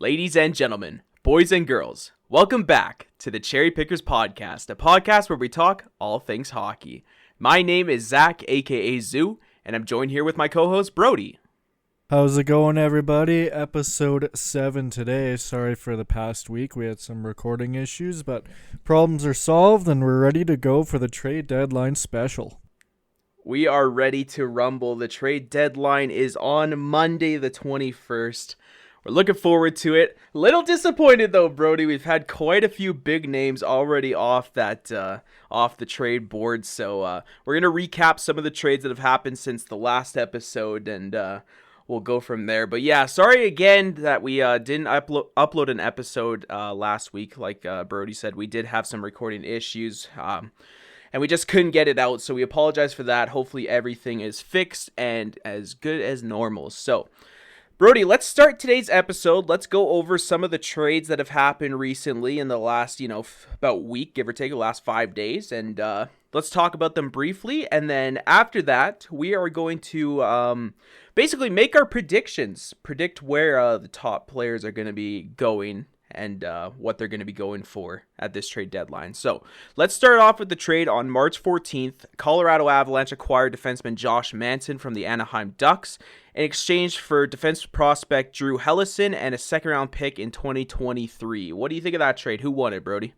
Ladies and gentlemen, boys and girls, welcome back to the Cherry Pickers Podcast, a podcast where we talk all things hockey. My name is Zach, aka Zoo, and I'm joined here with my co-host Brody. How's it going, everybody? Episode 7 today. Sorry for the past week. We had some recording issues, but problems are solved and we're ready to go for the trade deadline special. We are ready to rumble. The trade deadline is on Monday the 21st. We're looking forward to it. Little disappointed though, Brody. We've had quite a few big names already off the trade board. So we're gonna recap some of the trades that have happened since the last episode, and we'll go from there. But yeah, sorry again that we didn't upload an episode last week. Like Brody said, we did have some recording issues. And we just couldn't get it out. So we apologize for that. Hopefully everything is fixed and as good as normal. So Brody, let's start today's episode. Let's go over some of the trades that have happened recently in the last, about week, give or take, the last 5 days. And let's talk about them briefly. And then after that, we are going to basically make our predictions, predict where the top players are going to be going and what they're going to be going for at this trade deadline. So let's start off with the trade on March 14th. Colorado Avalanche acquired defenseman Josh Manson from the Anaheim Ducks in exchange for defense prospect Giroux and a second-round pick in 2023. What do you think of that trade? Who won it, Brody?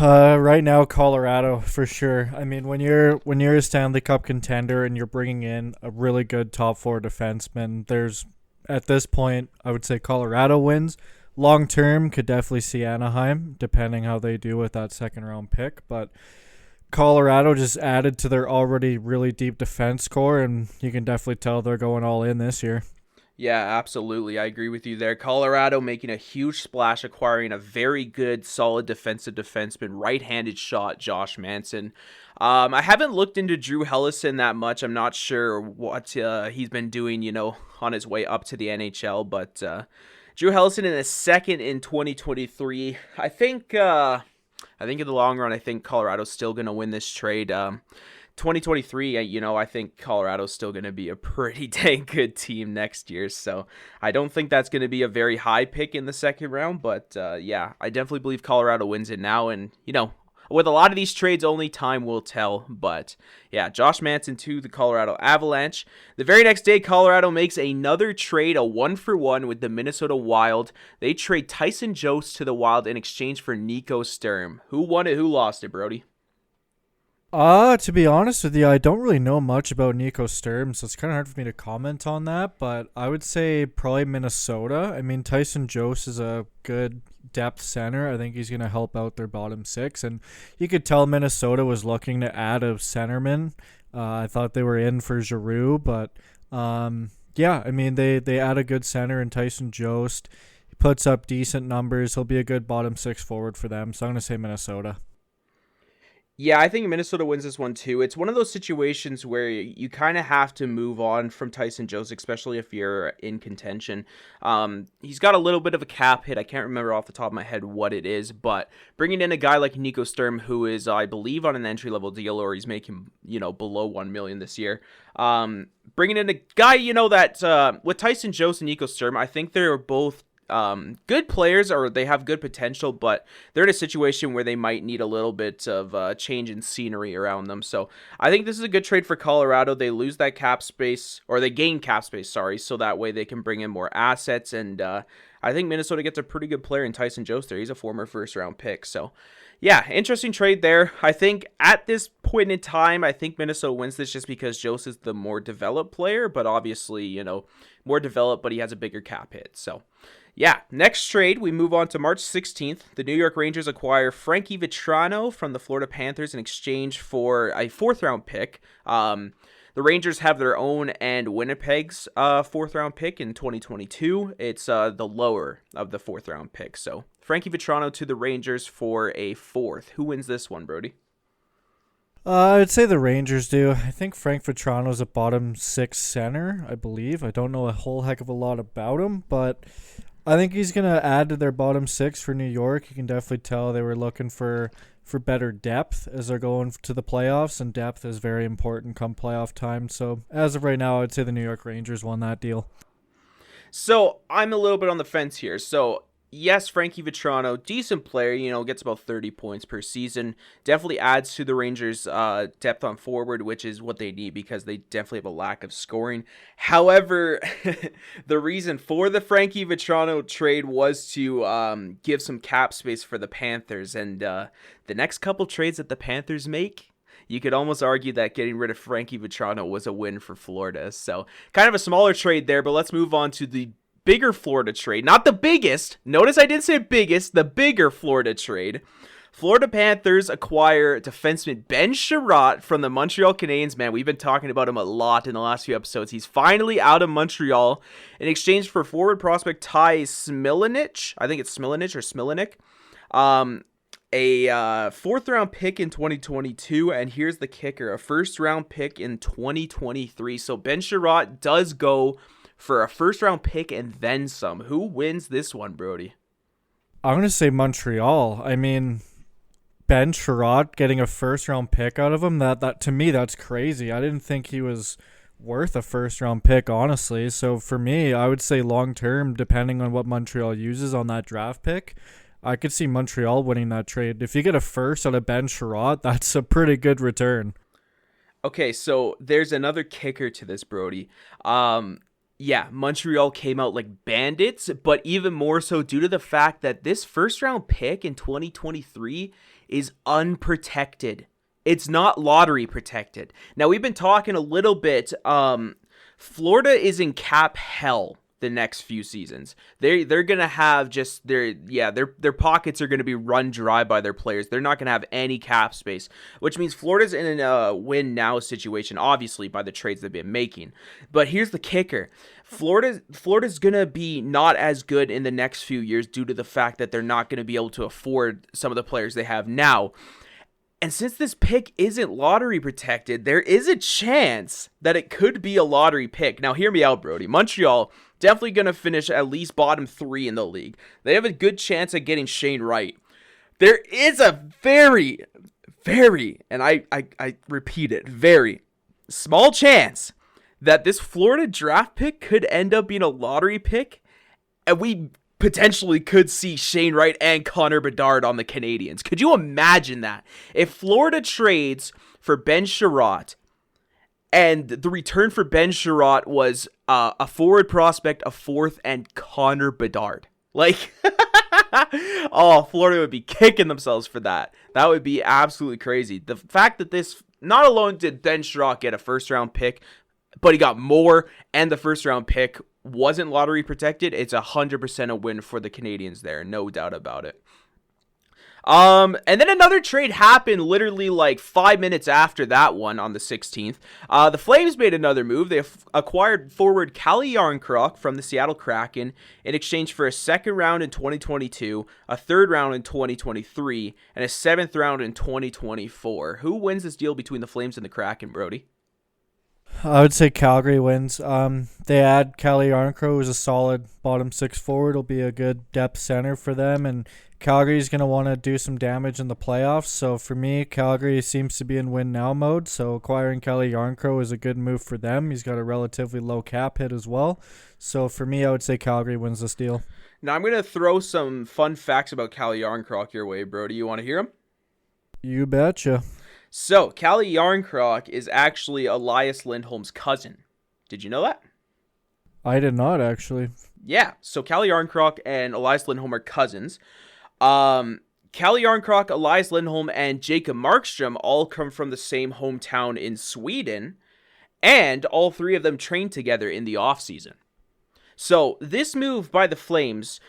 Right now, Colorado for sure. I mean, when you're a Stanley Cup contender and you're bringing in a really good top four defenseman, there's at this point, I would say Colorado wins. Long term, could definitely see Anaheim, depending how they do with that second-round pick. But Colorado just added to their already really deep defense core, and you can definitely tell they're going all in this year. Yeah, absolutely. I agree with you there. Colorado making a huge splash, acquiring a very good, solid defensive defenseman, right-handed shot, Josh Manson. I haven't looked into Giroux that much. I'm not sure what he's been doing, on his way up to the NHL, but Giroux in a second in 2023. I think in the long run, I think Colorado's still going to win this trade. 2023, I think Colorado's still going to be a pretty dang good team next year. So I don't think that's going to be a very high pick in the second round. But yeah, I definitely believe Colorado wins it now. And, with a lot of these trades, only time will tell. But yeah, Josh Manson to the Colorado Avalanche. The very next day, Colorado makes another trade, a 1-for-1 with the Minnesota Wild. They trade Tyson Jost to the Wild in exchange for Nico Sturm. Who won it? Who lost it, Brody? To be honest with you, I don't really know much about Nico Sturm, so it's kind of hard for me to comment on that, but I would say probably Minnesota. I mean, Tyson Jost is a good depth center. I think he's going to help out their bottom six, and you could tell Minnesota was looking to add a centerman. I thought they were in for Giroux, but yeah, I mean, they add a good center in Tyson Jost. He puts up decent numbers. He'll be a good bottom six forward for them, so I'm going to say Minnesota. Yeah, I think Minnesota wins this one too. It's one of those situations where you kind of have to move on from Tyson Jost, especially if you're in contention. He's got a little bit of a cap hit. I can't remember off the top of my head what it is, but bringing in a guy like Nico Sturm, who is, I believe, on an entry-level deal, or he's making, below $1 million this year. Bringing in a guy, that with Tyson Jost and Nico Sturm, I think they're both good players, or they have good potential, but they're in a situation where they might need a little bit of change in scenery around them. So I think this is a good trade for Colorado. They lose that cap space, or they gain cap space, so that way they can bring in more assets. And I think Minnesota gets a pretty good player in Tyson Jost there. He's a former first-round pick. So yeah, interesting trade there. I think at this point in time, I think Minnesota wins this just because Jost is the more developed player, but obviously, more developed, but he has a bigger cap hit. So yeah, next trade, we move on to March 16th. The New York Rangers acquire Frankie Vatrano from the Florida Panthers in exchange for a fourth-round pick. The Rangers have their own and Winnipeg's fourth-round pick in 2022. It's the lower of the fourth-round pick. So Frankie Vatrano to the Rangers for a fourth. Who wins this one, Brody? I'd say the Rangers do. I think Frank Vatrano's a bottom six center, I believe. I don't know a whole heck of a lot about him, but I think he's going to add to their bottom six for New York. You can definitely tell they were looking for better depth as they're going to the playoffs, and depth is very important come playoff time. So as of right now, I'd say the New York Rangers won that deal. So I'm a little bit on the fence here. So yes, Frankie Vetrano, decent player, gets about 30 points per season. Definitely adds to the Rangers' depth on forward, which is what they need because they definitely have a lack of scoring. However, the reason for the Frankie Vetrano trade was to give some cap space for the Panthers. And the next couple trades that the Panthers make, you could almost argue that getting rid of Frankie Vetrano was a win for Florida. So kind of a smaller trade there, but let's move on to the bigger Florida trade. Not the biggest. Notice I didn't say biggest, the bigger Florida trade. Florida Panthers acquire defenseman Ben Chiarot from the Montreal Canadiens. Man, we've been talking about him a lot in the last few episodes. He's finally out of Montreal in exchange for forward prospect Ty Smilanic. I think it's Smilanic or Smilanic. A fourth-round pick in 2022, and here's the kicker, a first-round pick in 2023. So Ben Chiarot does go for a first-round pick and then some. Who wins this one, Brody? I'm going to say Montreal. I mean, Ben Chiarot getting a first-round pick out of him, that to me, that's crazy. I didn't think he was worth a first-round pick, honestly. So for me, I would say long-term, depending on what Montreal uses on that draft pick, I could see Montreal winning that trade. If you get a first out of Ben Chiarot, that's a pretty good return. Okay, so there's another kicker to this, Brody. Yeah, Montreal came out like bandits, but even more so due to the fact that this first-round pick in 2023 is unprotected. It's not lottery protected. Now, we've been talking a little bit. Florida is in cap hell the next few seasons. They're gonna have just their pockets are gonna be run dry by their players. They're not gonna have any cap space, which means Florida's in a win now situation, obviously by the trades they've been making. But here's the kicker: Florida's gonna be not as good in the next few years due to the fact that they're not gonna be able to afford some of the players they have now. And since this pick isn't lottery protected, there is a chance that it could be a lottery pick. Now, hear me out, Brody. Montreal definitely going to finish at least bottom 3 in the league. They have a good chance at getting Shane Wright. There is a very, very, and I repeat it, very small chance that this Florida draft pick could end up being a lottery pick, and we potentially could see Shane Wright and Connor Bedard on the Canadiens. Could you imagine that? If Florida trades for Ben Chiarot and the return for Ben Chiarot was a forward prospect, a fourth, and Connor Bedard. Like, oh, Florida would be kicking themselves for that. That would be absolutely crazy. The fact that this, not alone did Ben Chiarot get a first-round pick, but he got more, and the first-round pick wasn't lottery protected, it's 100% a win for the Canadiens there, no doubt about it. And then another trade happened literally like 5 minutes after that one on the 16th. The Flames made another move. They acquired forward Calle Jarnkrok from the Seattle Kraken in exchange for a second round in 2022, a third round in 2023, and a seventh round in 2024. Who wins this deal between the Flames and the Kraken, Brody? I would say Calgary wins. They add Calle Jarnkrok, who's a solid bottom 6 forward. It'll be a good depth center for them, and Calgary's going to want to do some damage in the playoffs. So for me, Calgary seems to be in win now mode. So acquiring Calle Jarnkrok is a good move for them. He's got a relatively low cap hit as well. So for me, I would say Calgary wins this deal. Now I'm going to throw some fun facts about Calle Jarnkrok your way, Brody. You want to hear them? You betcha. So, Calle Jarnkrok is actually Elias Lindholm's cousin. Did you know that? I did not, actually. Yeah, so Calle Jarnkrok and Elias Lindholm are cousins. Calle Jarnkrok, Elias Lindholm, and Jacob Markstrom all come from the same hometown in Sweden, and all three of them trained together in the offseason. So, this move by the Flames,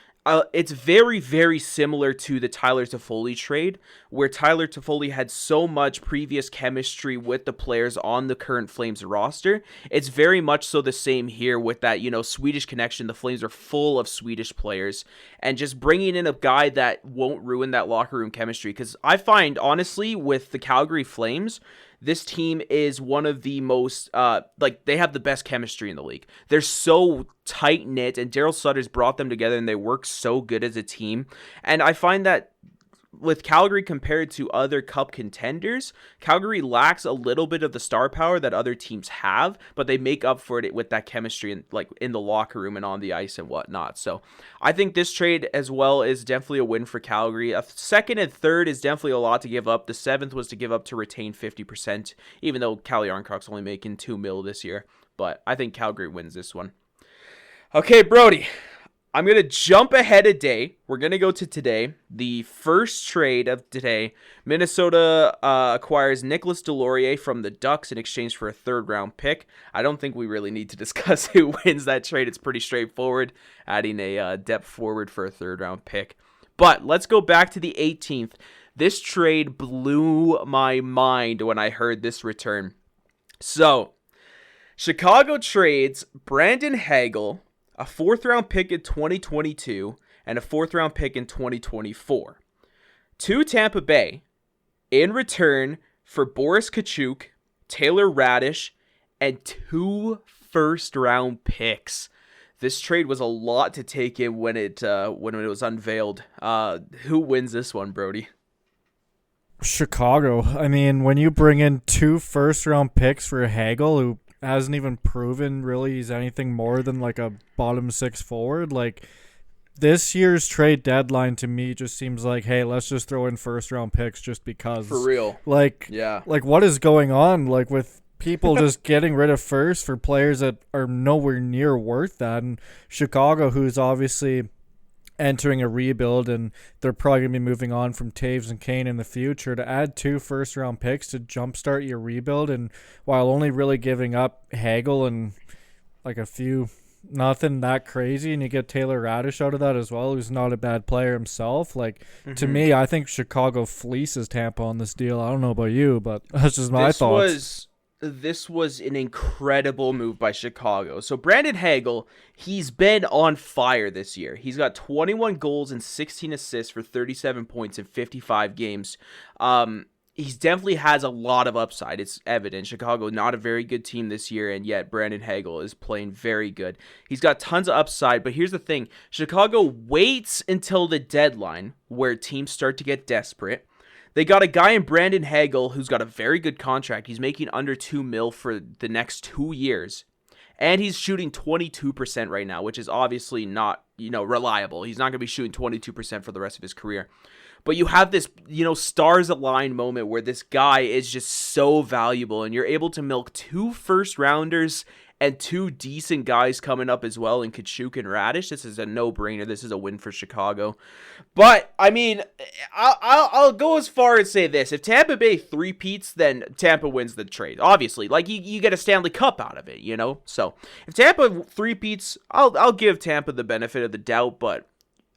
it's very, very similar to the Tyler Toffoli trade, where Tyler Toffoli had so much previous chemistry with the players on the current Flames roster. It's very much so the same here with that, Swedish connection. The Flames are full of Swedish players, and just bringing in a guy that won't ruin that locker room chemistry. Because I find, honestly, with the Calgary Flames, this team is one of the most, they have the best chemistry in the league. They're so tight-knit, and Daryl Sutter's brought them together, and they work so good as a team. And I find that with Calgary compared to other Cup contenders, Calgary lacks a little bit of the star power that other teams have, but they make up for it with that chemistry and like in the locker room and on the ice and whatnot. So I think this trade as well is definitely a win for Calgary. A second and third is definitely a lot to give up. The seventh was to give up to retain 50%, even though Calle Yarncrocs only making $2 million this year. But I think Calgary wins this one. Okay, Brody. I'm going to jump ahead a day. We're going to go to today. The first trade of today, Minnesota acquires Nicolas Deslauriers from the Ducks in exchange for a third-round pick. I don't think we really need to discuss who wins that trade. It's pretty straightforward, adding a depth forward for a third-round pick. But let's go back to the 18th. This trade blew my mind when I heard this return. So, Chicago trades Brandon Hagel, a 4th-round pick in 2022, and a 4th-round pick in 2024 to Tampa Bay in return for Boris Tkachuk, Taylor Radish, and 2 first-round picks. This trade was a lot to take in when it was unveiled. Who wins this one, Brody? Chicago. I mean, when you bring in 2 first-round picks for Hagel, who hasn't even proven really he's anything more than like a bottom 6 forward. Like, this year's trade deadline to me just seems like, hey, let's just throw in first round picks just because. For real. Like, yeah. Like, what is going on? Like, with people just getting rid of first for players that are nowhere near worth that. And Chicago, who's obviously entering a rebuild, and they're probably going to be moving on from Taves and Kane in the future, to add 2 first-round picks to jumpstart your rebuild, and while only really giving up Hagel and like a few, nothing that crazy, and you get Taylor Radish out of that as well, who's not a bad player himself. Like, to me, I think Chicago fleeces Tampa on this deal. I don't know about you, but that's just my thoughts. This was an incredible move by Chicago. So Brandon Hagel, he's been on fire this year. He's got 21 goals and 16 assists for 37 points in 55 games. He definitely has a lot of upside. It's evident. Chicago, not a very good team this year, and yet Brandon Hagel is playing very good. He's got tons of upside, but here's the thing. Chicago waits until the deadline where teams start to get desperate. They got a guy in Brandon Hagel who's got a very good contract. He's making under $2 million for the next 2 years. And he's shooting 22% right now, which is obviously not, reliable. He's not going to be shooting 22% for the rest of his career. But you have this, stars align moment where this guy is just so valuable, and you're able to milk 2 first-rounders and 2 decent guys coming up as well in Tkachuk and Radish. This is a no-brainer. This is a win for Chicago. But, I mean, I'll go as far as say this. If Tampa Bay three-peats, then Tampa wins the trade. Obviously. Like, you get a Stanley Cup out of it, So, if Tampa three-peats, I'll give Tampa the benefit of the doubt, but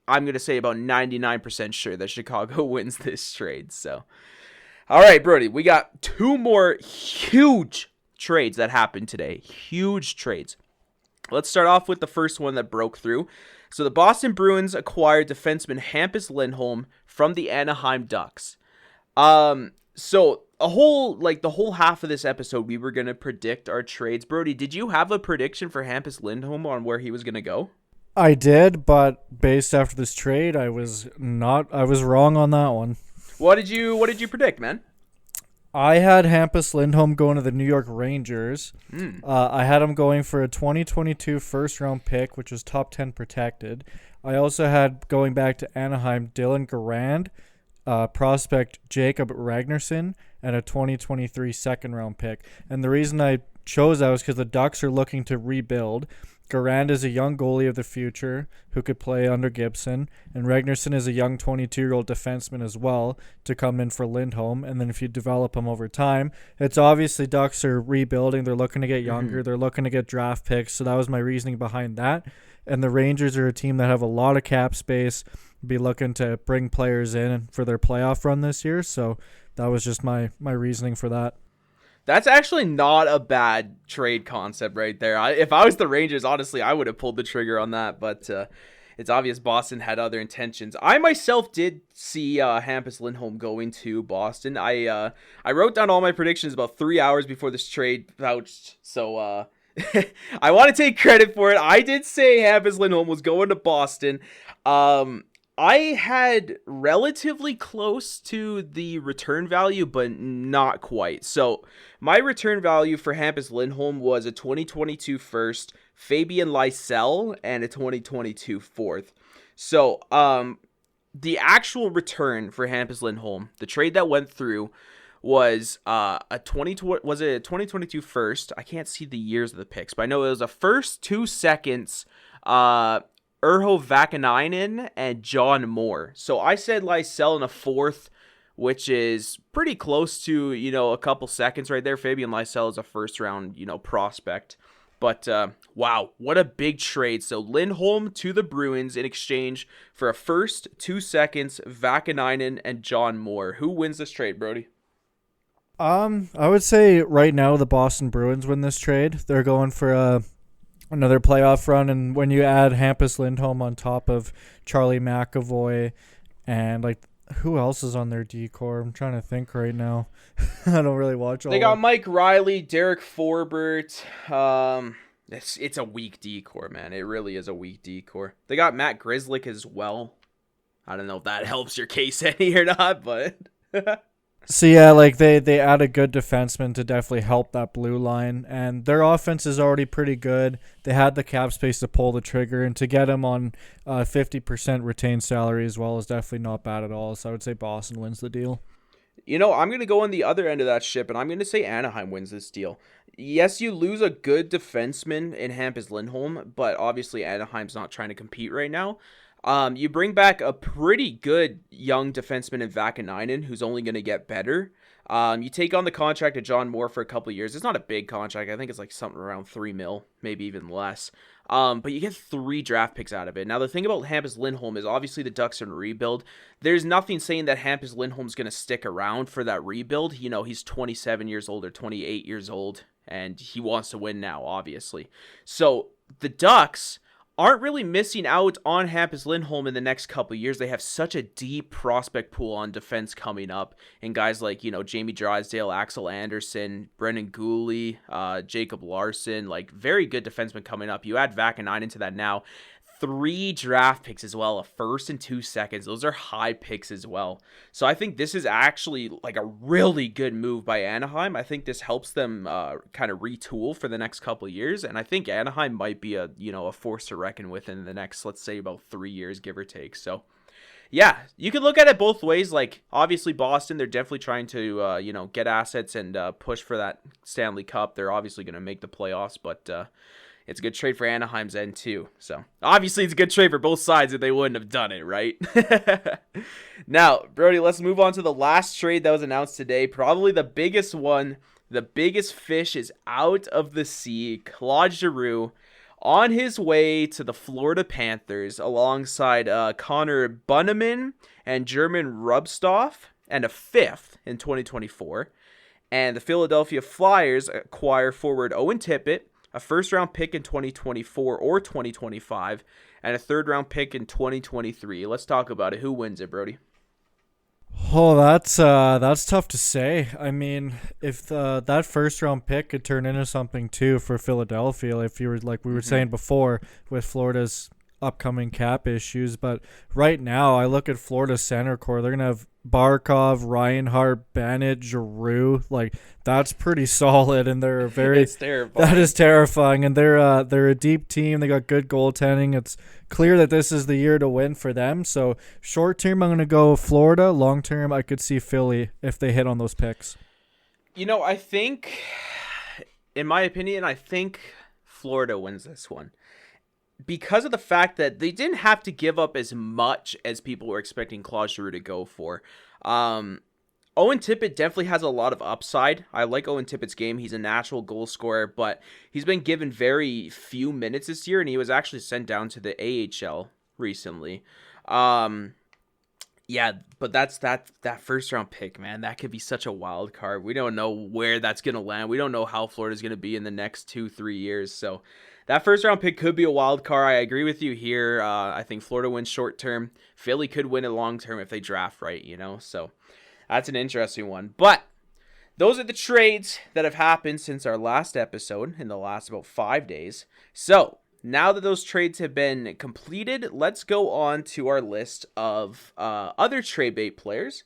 I'm going to say about 99% sure that Chicago wins this trade. So, all right, Brody, we got 2 more huge trades that happened today. Huge trades. Let's start off with the first one that broke through. So the Boston Bruins acquired defenseman Hampus Lindholm from the Anaheim Ducks. So the whole half of this episode, we were going to predict our trades. Brody, did you have a prediction for Hampus Lindholm on where he was going to go? I did, but based after this trade, I was wrong on that one. What did you predict, man? I had Hampus Lindholm going to the New York Rangers. I had him going for a 2022 first-round pick, which was top 10 protected. I also had, going back to Anaheim, Dylan Garand, prospect Jakob Ragnarsson, and a 2023 second-round pick. And the reason I chose that was because the Ducks are looking to rebuild. Garand is a young goalie of the future who could play under Gibson, and Ragnarsson is a young 22-year-old defenseman as well to come in for Lindholm. And then if you develop him over time, it's obviously Ducks are rebuilding. They're looking to get younger. They're looking to get draft picks. So that was my reasoning behind that. And the Rangers are a team that have a lot of cap space, be looking to bring players in for their playoff run this year. So that was just my reasoning for that. That's actually not a bad trade concept right there. If I was the Rangers, honestly, I would have pulled the trigger on that. But it's obvious Boston had other intentions. I myself did see Hampus Lindholm going to Boston. I wrote down all my predictions about 3 hours before this trade vouched. So I want to take credit for it. I did say Hampus Lindholm was going to Boston. I had relatively close to the return value, but not quite. So my return value for Hampus Lindholm was a 2022 first, Fabian Lysell, and a 2022 fourth. So the actual return for Hampus Lindholm, the trade that went through, was a 2022 first. I can't see the years of the picks, but I know it was a first, 2 seconds, Urho Vakanainen and John Moore. So I said Lysell in a fourth, which is pretty close to, a couple seconds right there. Fabian Lysell is a first round, prospect. But wow, what a big trade. So Lindholm to the Bruins in exchange for a first, 2 seconds, Vakanainen and John Moore. Who wins this trade, Brody? I would say right now the Boston Bruins win this trade. They're going for another playoff run, and when you add Hampus Lindholm on top of Charlie McAvoy and who else is on their D-core? I'm trying to think right now. I don't really watch all. They got Mike Riley, Derek Forbert. It's a weak D-core, man. It really is a weak D-core. They got Matt Grzelcyk as well. I don't know if that helps your case any or not, but So yeah, they add a good defenseman to definitely help that blue line, and their offense is already pretty good. They had the cap space to pull the trigger, and to get him on 50% retained salary as well is definitely not bad at all. So I would say Boston wins the deal. I'm going to go on the other end of that ship, and I'm going to say Anaheim wins this deal. Yes, you lose a good defenseman in Hampus Lindholm, but obviously Anaheim's not trying to compete right now. You bring back a pretty good young defenseman in Vakanainen, who's only going to get better. You take on the contract of John Moore for a couple of years. It's not a big contract. I think it's like something around $3 million, maybe even less. But you get 3 draft picks out of it. Now, the thing about Hampus Lindholm is obviously the Ducks are in rebuild. There's nothing saying that Hampus Lindholm's going to stick around for that rebuild. He's 27 years old or 28 years old, and he wants to win now, obviously. So the Ducks aren't really missing out on Hampus Lindholm in the next couple of years. They have such a deep prospect pool on defense coming up, and guys like, Jamie Drysdale, Axel Anderson, Brendan Gooley, Jacob Larson, very good defensemen coming up. You add Vakanainen into that now. 3 draft picks as well, a first and 2 seconds. Those are high picks as well. So I think this is actually a really good move by Anaheim. I think this helps them kind of retool for the next couple of years. And I think Anaheim might be a force to reckon with in the next, let's say, about 3 years, give or take. So yeah, you can look at it both ways. Obviously Boston, they're definitely trying to, get assets and push for that Stanley Cup. They're obviously going to make the playoffs, but it's a good trade for Anaheim's end, too. So, obviously, it's a good trade for both sides if they wouldn't have done it, right? Now, Brody, let's move on to the last trade that was announced today. Probably the biggest one. The biggest fish is out of the sea. Claude Giroux on his way to the Florida Panthers alongside Connor Bunnaman and German Rubstoff and a 5th in 2024. And the Philadelphia Flyers acquire forward Owen Tippett, a first-round pick in 2024 or 2025, and a third-round pick in 2023. Let's talk about it. Who wins it, Brody? Oh, that's tough to say. I mean, if that first-round pick could turn into something too for Philadelphia, if you were we were saying before with Florida's upcoming cap issues, but right now I look at Florida's center core. They're gonna have Barkov, Reinhart, Bennett, Giroux. That's pretty solid, and they're very. It's terrifying. That is terrifying, and they're a deep team. They got good goaltending. It's clear that this is the year to win for them. So short term, I'm gonna go Florida. Long term, I could see Philly if they hit on those picks. I think, in my opinion, Florida wins this one. Because of the fact that they didn't have to give up as much as people were expecting Claude Giroux to go for. Owen Tippett definitely has a lot of upside. I like Owen Tippett's game. He's a natural goal scorer, but he's been given very few minutes this year, and he was actually sent down to the AHL recently. Yeah, but that's that first round pick, man. That could be such a wild card. We don't know where that's going to land. We don't know how Florida's going to be in the next 2-3 years. So that first round pick could be a wild card. I agree with you here. I think Florida wins short term. Philly could win it long term if they draft right, So that's an interesting one. But those are the trades that have happened since our last episode in the last about 5 days. So now that those trades have been completed, let's go on to our list of other trade bait players.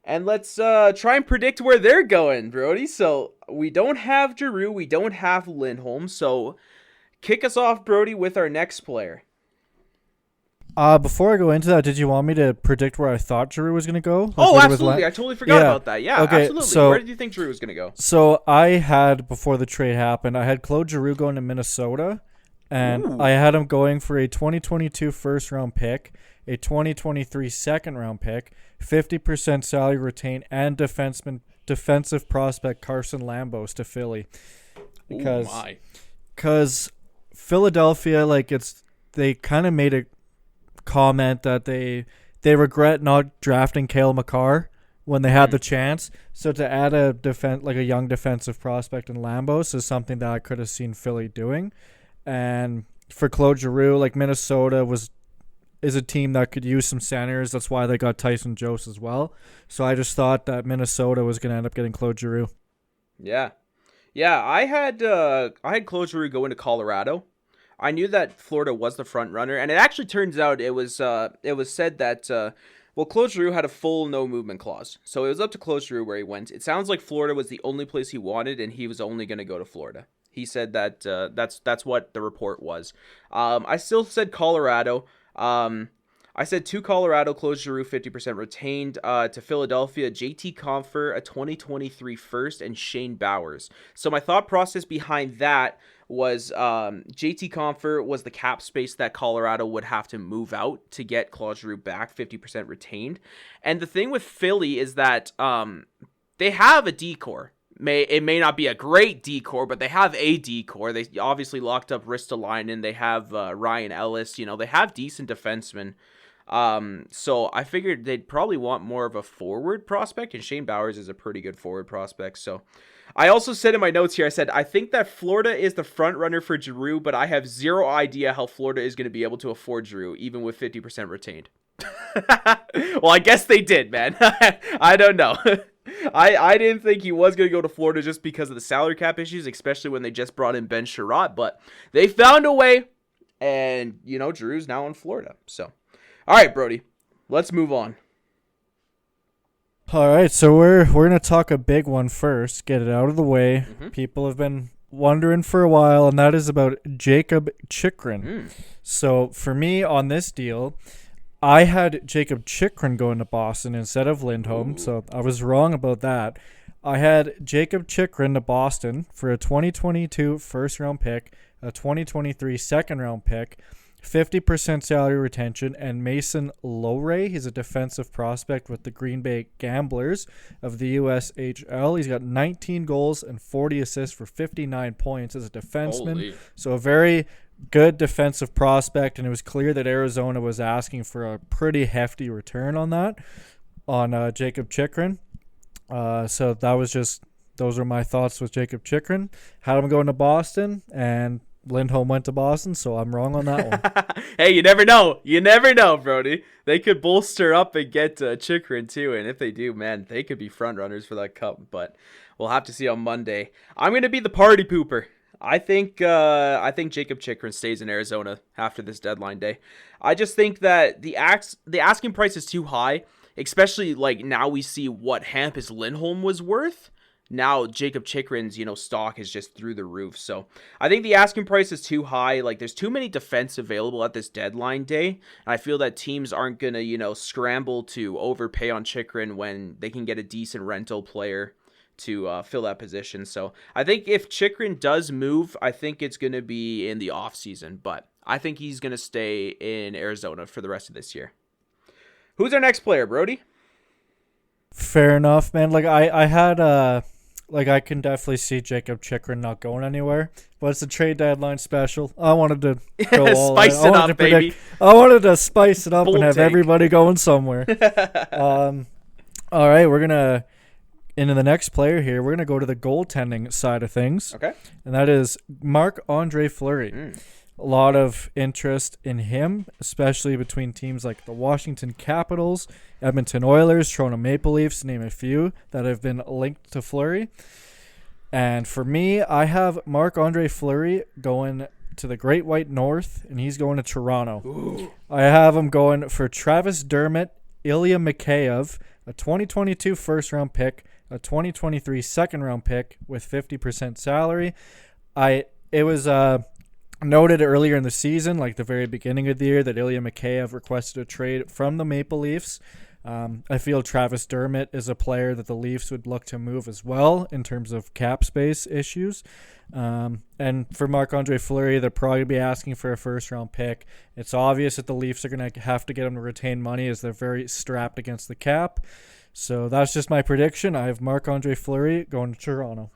And let's try and predict where they're going, Brody. So we don't have Giroux, we don't have Lindholm. So kick us off, Brody, with our next player. Before I go into that, did you want me to predict where I thought Giroux was going to go? Absolutely. I totally forgot about that. Yeah, okay, absolutely. So, where did you think Giroux was going to go? So I had, before the trade happened, I had Claude Giroux going to Minnesota, and I had him going for a 2022 first-round pick, a 2023 second-round pick, 50% salary retained, and defensive prospect Carson Lambos to Philly. Because Philadelphia, they kind of made a comment that they regret not drafting Cale Makar when they had the chance. So to add a young defensive prospect in Lambos is something that I could have seen Philly doing. And for Claude Giroux, Minnesota is a team that could use some centers. That's why they got Tyson Jost as well. So I just thought that Minnesota was going to end up getting Claude Giroux. Yeah. I had Claude Giroux go into Colorado. I knew that Florida was the front runner, and it actually turns out it was said that Claude Giroux had a full no movement clause, so it was up to Claude Giroux where he went. It sounds like Florida was the only place he wanted, and he was only going to go to Florida. He said that that's what the report was. I still said Colorado. I said to Colorado, Claude Giroux 50% retained. To Philadelphia, JT Compher, a 2023 first, and Shane Bowers. So my thought process behind that was JT Compher was the cap space that Colorado would have to move out to get Claude Giroux back, 50% retained. And the thing with Philly is that they have a decor. It may not be a great decor, but they have a decor. They obviously locked up Ristolainen. They have Ryan Ellis. They have decent defensemen. So I figured they'd probably want more of a forward prospect, and Shane Bowers is a pretty good forward prospect. So I also said in my notes here, I said, I think that Florida is the front runner for Giroux, but I have zero idea how Florida is going to be able to afford Giroux, even with 50% retained. Well, I guess they did, man. I don't know. I didn't think he was going to go to Florida just because of the salary cap issues, especially when they just brought in Ben Chiarot, but they found a way, and, Giroux's now in Florida. So, all right, Brody, let's move on. All right, so we're going to talk a big one first, get it out of the way. Mm-hmm. People have been wondering for a while, and that is about Jakob Chychrun. So for me on this deal, I had Jakob Chychrun going to Boston instead of Lindholm, so I was wrong about that. I had Jakob Chychrun to Boston for a 2022 first-round pick, a 2023 second-round pick, 50% salary retention, and Mason Lohrei. He's a defensive prospect with the Green Bay Gamblers of the USHL. He's got 19 goals and 40 assists for 59 points as a defenseman. Holy. So a very good defensive prospect, and it was clear that Arizona was asking for a pretty hefty return on that, on Jakob Chychrun. So that was those are my thoughts with Jakob Chychrun. Had him going to Boston, and Lindholm went to Boston, so I'm wrong on that one. Hey, you never know. You never know, Brody. They could bolster up and get Chychrun too, and if they do, man, they could be front runners for that cup. But we'll have to see on Monday. I'm gonna be the party pooper. I think Jakob Chychrun stays in Arizona after this deadline day. I just think that the asking price is too high, especially now we see what Hampus Lindholm was worth. Now Jakob Chychrun's, stock is just through the roof. So I think the asking price is too high. There's too many defense available at this deadline day. And I feel that teams aren't going to, scramble to overpay on Chychrun when they can get a decent rental player to fill that position. So I think if Chychrun does move, I think it's going to be in the offseason. But I think he's going to stay in Arizona for the rest of this year. Who's our next player, Brody? Fair enough, man. I had I can definitely see Jakob Chychrun not going anywhere, but it's a trade deadline special. I wanted to go all spice it up, baby. I wanted to spice it up Bold and have take. everybody going somewhere. All right, we're gonna into the next player here. We're gonna go to the goaltending side of things. Okay, and that is Marc-Andre Fleury. A lot of interest in him, especially between teams like the Washington Capitals, Edmonton Oilers, Toronto Maple Leafs, to name a few that have been linked to Fleury. And for me, I have Marc-Andre Fleury going to the Great White North, and he's going to Toronto. Ooh. I have him going for Travis Dermott, Ilya Mikheyev, a 2022 first-round pick, a 2023 second-round pick with 50% salary. It was noted earlier in the season, like the very beginning of the year, that Ilya Mikheyev requested a trade from the Maple Leafs. I feel Travis Dermott is a player that the Leafs would look to move as well in terms of cap space issues. And for Marc-Andre Fleury, they're probably going to be asking for a first-round pick. It's obvious that the Leafs are going to have to get him to retain money as they're very strapped against the cap. So that's just my prediction. I have Marc-Andre Fleury going to Toronto.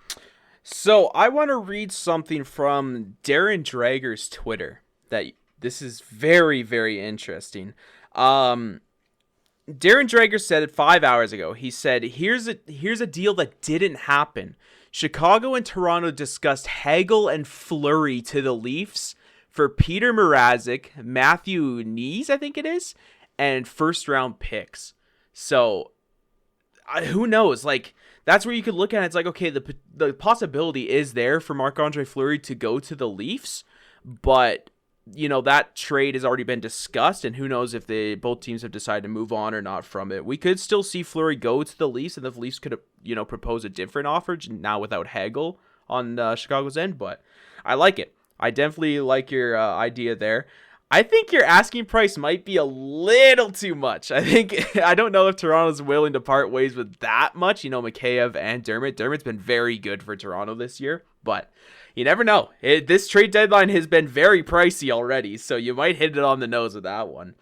So I want to read something from Darren Drager's Twitter. That this is very, very interesting. Darren Drager said it 5 hours ago. He said, here's a deal that didn't happen. Chicago and Toronto discussed Hagel and Fleury to the Leafs for Peter Mrazek, Matthew Knies, I think it is, and first-round picks. So, who knows? Like, that's where you could look at it. It's like, okay, the possibility is there for Marc-Andre Fleury to go to the Leafs, but you know, that trade has already been discussed, and who knows if both teams have decided to move on or not from it. We could still see Fleury go to the Leafs, and the Leafs could, propose a different offer now without Hagel on Chicago's end, but I like it. I definitely like your idea there. I think your asking price might be a little too much. I don't know if Toronto's willing to part ways with that much. Mikheyev and Dermott. Dermott's been very good for Toronto this year, but you never know. This trade deadline has been very pricey already, so you might hit it on the nose with that one.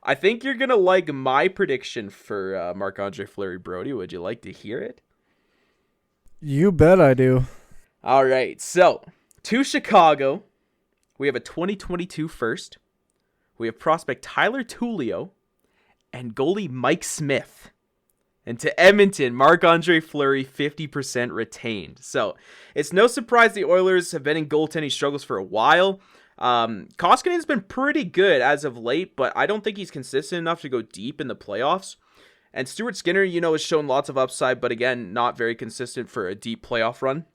I think you're going to like my prediction for Marc-Andre Fleury, Brody. Would you like to hear it? You bet I do. All right, so to Chicago, we have a 2022 first. We have prospect Tyler Tullio and goalie Mike Smith. And to Edmonton, Marc-Andre Fleury, 50% retained. So it's no surprise the Oilers have been in goaltending struggles for a while. Koskinen's been pretty good as of late, but I don't think he's consistent enough to go deep in the playoffs. And Stuart Skinner, has shown lots of upside, but again, not very consistent for a deep playoff run.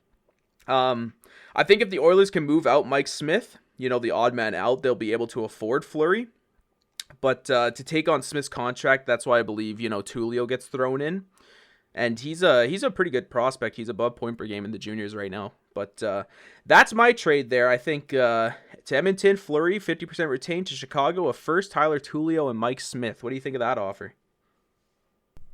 I think if the Oilers can move out Mike Smith, the odd man out, they'll be able to afford Fleury. But to take on Smith's contract, that's why I believe, Tullio gets thrown in. And he's a pretty good prospect. He's above point per game in the juniors right now. But that's my trade there. I think to Edmonton, Fleury, 50% retained. To Chicago, a first, Tyler Tullio and Mike Smith. What do you think of that offer?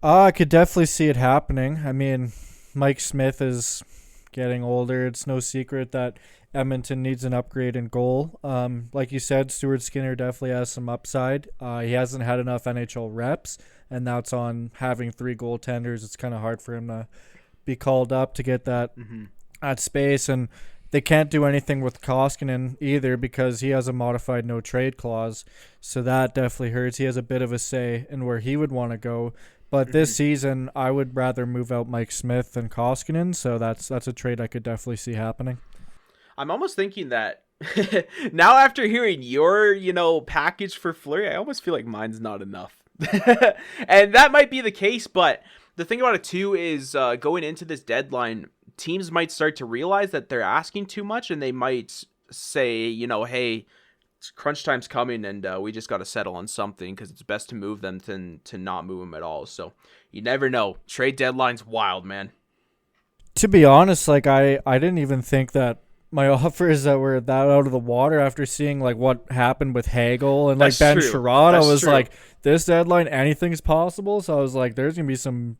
I could definitely see it happening. I mean, Mike Smith is getting older. It's no secret that Edmonton needs an upgrade in goal. Like you said, Stuart Skinner definitely has some upside. He hasn't had enough NHL reps, and that's on having 3 goaltenders. It's kind of hard for him to be called up to get that at space, and they can't do anything with Koskinen either because he has a modified no trade clause, so that definitely hurts. He has a bit of a say in where he would want to go. But this season, I would rather move out Mike Smith than Koskinen, so that's a trade I could definitely see happening. I'm almost thinking that now after hearing your, package for Fleury, I almost feel like mine's not enough. And that might be the case, but the thing about it too is going into this deadline, teams might start to realize that they're asking too much, and they might say, hey, crunch time's coming, and we just got to settle on something because it's best to move them than to not move them at all. So you never know. Trade deadline's wild, man. To be honest, I didn't even think that my offers that were that out of the water after seeing what happened with Hagel and Ben Chiarot. I was like, this deadline, anything's possible. So I was like, there's gonna be some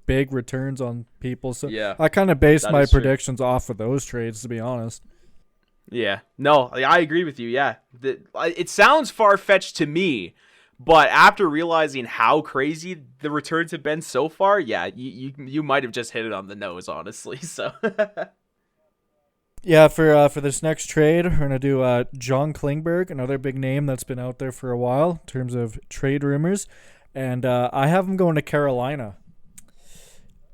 big returns on people. So yeah, I kind of based my predictions off of those trades, to be honest. Yeah, no, I agree with you. Yeah, it sounds far-fetched to me, but after realizing how crazy the returns have been so far, yeah, you might have just hit it on the nose, honestly. So. Yeah, for this next trade, we're going to do John Klingberg, another big name that's been out there for a while in terms of trade rumors. And I have him going to Carolina.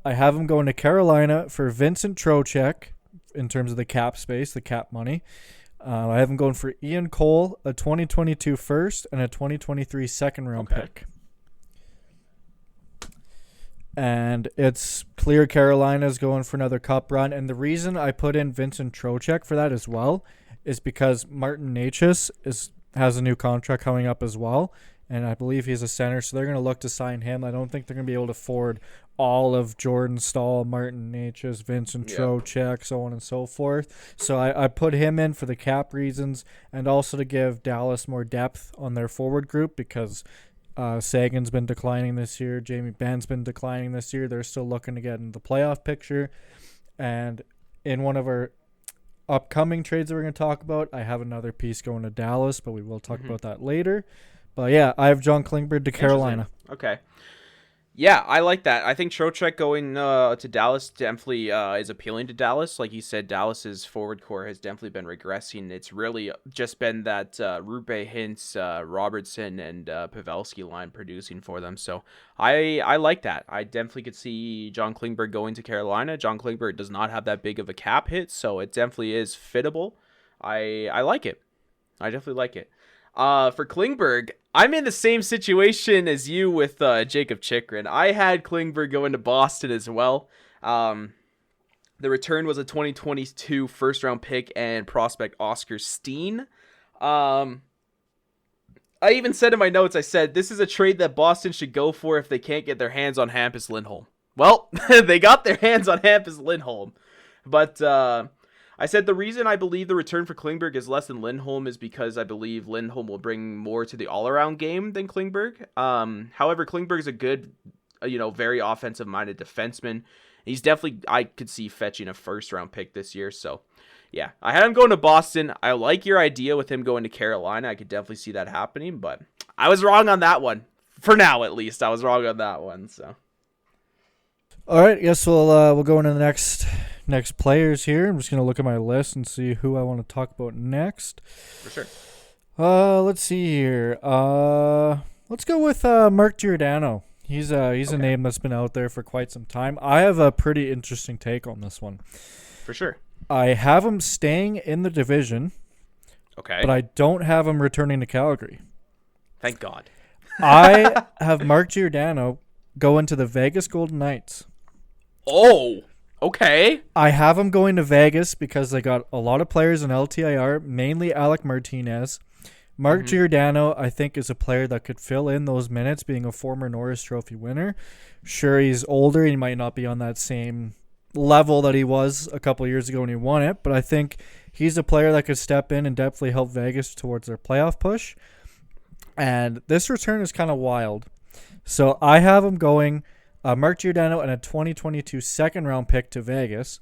I have him going to Carolina for Vincent Trocheck in terms of the cap space, the cap money. I have him going for Ian Cole, a 2022 first, and a 2023 second-round pick. And it's clear Carolina's going for another cup run. And the reason I put in Vincent Trocheck for that as well is because Martin Necas has a new contract coming up as well, and I believe he's a center, so they're going to look to sign him. I don't think they're going to be able to afford all of Jordan Staal, Martin Necas, Vincent Trocheck, so on and so forth. So I put him in for the cap reasons, and also to give Dallas more depth on their forward group, because Sagan's been declining this year. Jamie Benn's been declining this year. They're still looking to get in the playoff picture. And in one of our upcoming trades that we're going to talk about, I have another piece going to Dallas, but we will talk about that later. But yeah, I have John Klingberg to Carolina. Okay. Yeah, I like that. I think Trocheck going to Dallas definitely is appealing to Dallas. Like you said, Dallas's forward core has definitely been regressing. It's really just been that Rupe, Hintz, Robertson, and Pavelski line producing for them. So I like that. I definitely could see John Klingberg going to Carolina. John Klingberg does not have that big of a cap hit, so it definitely is fittable. I like it. I definitely like it. For Klingberg, I'm in the same situation as you with Jakob Chychrun. I had Klingberg going to Boston as well. The return was a 2022 first-round pick and prospect Oscar Steen. I even said in my notes, I said, this is a trade that Boston should go for if they can't get their hands on Hampus Lindholm. Well, they got their hands on Hampus Lindholm. But I said the reason I believe the return for Klingberg is less than Lindholm is because I believe Lindholm will bring more to the all-around game than Klingberg. However, Klingberg's a good, very offensive-minded defenseman. He's definitely, I could see fetching a first-round pick this year. So, yeah, I had him going to Boston. I like your idea with him going to Carolina. I could definitely see that happening, but I was wrong on that one. For now, at least, I was wrong on that one. So, all right, guess we'll go into the next players here. I'm just going to look at my list and see who I want to talk about next. For sure. Let's see here. Let's go with Mark Giordano. He's a name that's been out there for quite some time. I have a pretty interesting take on this one. For sure. I have him staying in the division. Okay. But I don't have him returning to Calgary. Thank God. I have Mark Giordano going to the Vegas Golden Knights. Oh, okay. I have him going to Vegas because they got a lot of players in LTIR, mainly Alec Martinez. Mark Giordano, I think, is a player that could fill in those minutes, being a former Norris Trophy winner. Sure, he's older. He might not be on that same level that he was a couple years ago when he won it, but I think he's a player that could step in and definitely help Vegas towards their playoff push. And this return is kind of wild. So I have him going Mark Giordano and a 2022 second-round pick to Vegas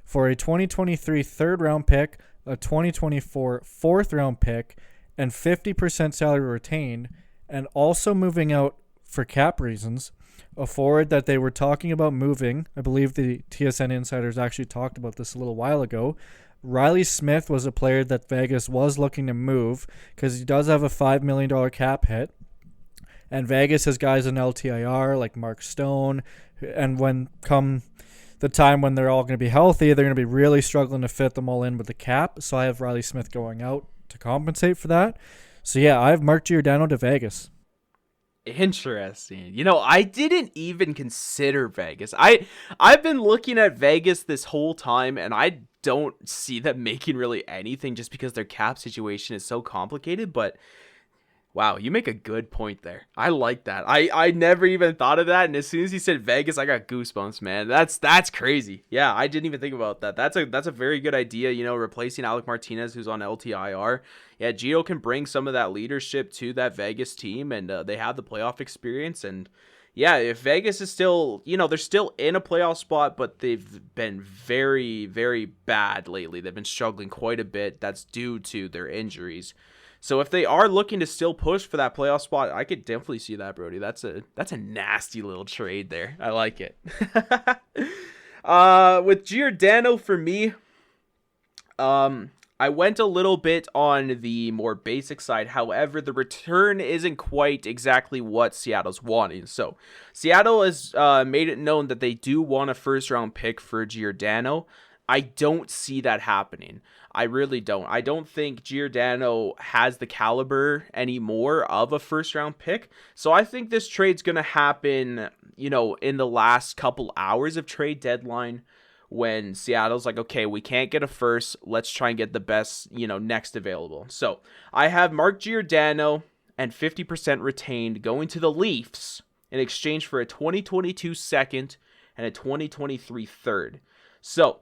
for a 2023 third-round pick, a 2024 fourth-round pick, and 50% salary retained, and also moving out for cap reasons, a forward that they were talking about moving. I believe the TSN Insiders actually talked about this a little while ago. Riley Smith was a player that Vegas was looking to move because he does have a $5 million cap hit. And Vegas has guys in LTIR like Mark Stone. And when come the time when they're all going to be healthy, they're going to be really struggling to fit them all in with the cap. So I have Riley Smith going out to compensate for that. So yeah, I have Mark Giordano to Vegas. Interesting. I didn't even consider Vegas. I've been looking at Vegas this whole time, and I don't see them making really anything just because their cap situation is so complicated. But wow, you make a good point there. I like that. I never even thought of that, and as soon as you said Vegas, I got goosebumps, man. That's crazy. Yeah, I didn't even think about that. That's a very good idea, replacing Alec Martinez, who's on LTIR. Yeah, Gio can bring some of that leadership to that Vegas team, and they have the playoff experience. And yeah, if Vegas is still, they're still in a playoff spot, but they've been very, very bad lately. They've been struggling quite a bit. That's due to their injuries. So if they are looking to still push for that playoff spot, I could definitely see that, Brody. That's a nasty little trade there. I like it. With Giordano for me, I went a little bit on the more basic side. However, the return isn't quite exactly what Seattle's wanting. So Seattle has made it known that they do want a first-round pick for Giordano. I don't see that happening. I really don't. I don't think Giordano has the caliber anymore of a first-round pick. So I think this trade's going to happen, in the last couple hours of trade deadline, when Seattle's like, okay, we can't get a first. Let's try and get the best, next available. So I have Mark Giordano and 50% retained going to the Leafs in exchange for a 2022 second and a 2023 third. So,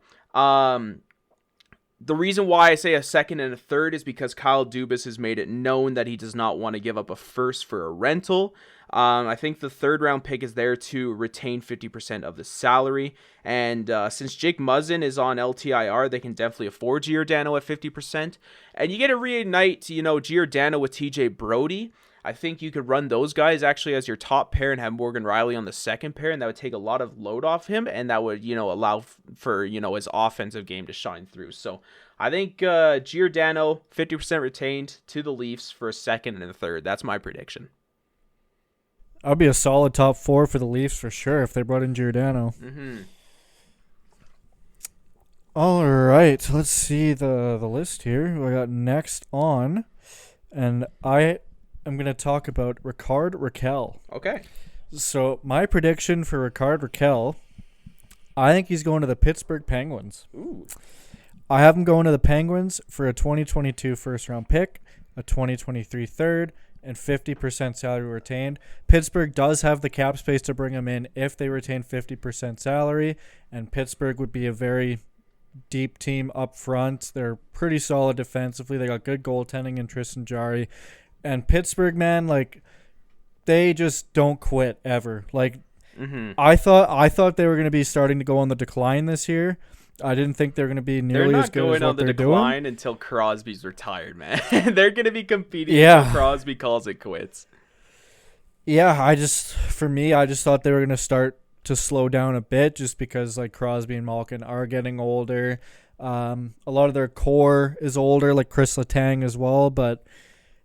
the reason why I say a second and a third is because Kyle Dubas has made it known that he does not want to give up a first for a rental. I think the third round pick is there to retain 50% of the salary. And since Jake Muzzin is on LTIR, they can definitely afford Giordano at 50%. And you get to reunite, Giordano with TJ Brody. I think you could run those guys actually as your top pair and have Morgan Riley on the second pair, and that would take a lot of load off him, and that would, allow for, his offensive game to shine through. So I think Giordano, 50% retained to the Leafs for a second and a third. That's my prediction. That'd be a solid top 4 for the Leafs for sure if they brought in Giordano. Mm-hmm. All right, let's see the list here. We got next on, and I'm going to talk about Rickard Rakell. Okay. So my prediction for Rickard Rakell, I think he's going to the Pittsburgh Penguins. Ooh. I have him going to the Penguins for a 2022 first-round pick, a 2023 third, and 50% salary retained. Pittsburgh does have the cap space to bring him in if they retain 50% salary, and Pittsburgh would be a very deep team up front. They're pretty solid defensively. They got good goaltending in Tristan Jarry. And Pittsburgh, man, like, they just don't quit ever. Like, I thought they were going to be starting to go on the decline this year. I didn't think they were going to be nearly as good as what they're doing. They're not going on the decline until Crosby's retired, man. They're going to be competing until Crosby calls it quits. Yeah, I just thought they were going to start to slow down a bit just because, like, Crosby and Malkin are getting older. A lot of their core is older, like Chris Letang as well, but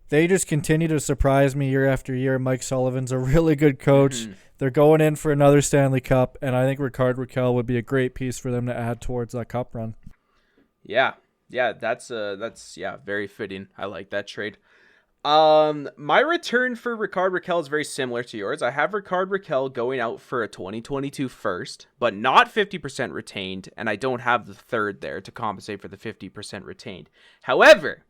they just continue to surprise me year after year. Mike Sullivan's a really good coach. They're going in for another Stanley Cup, and I think Rickard Rakell would be a great piece for them to add towards that cup run. Yeah, that's very fitting. I like that trade. My return for Rickard Rakell is very similar to yours. I have Rickard Rakell going out for a 2022 first, but not 50% retained, and I don't have the third there to compensate for the 50% retained. However,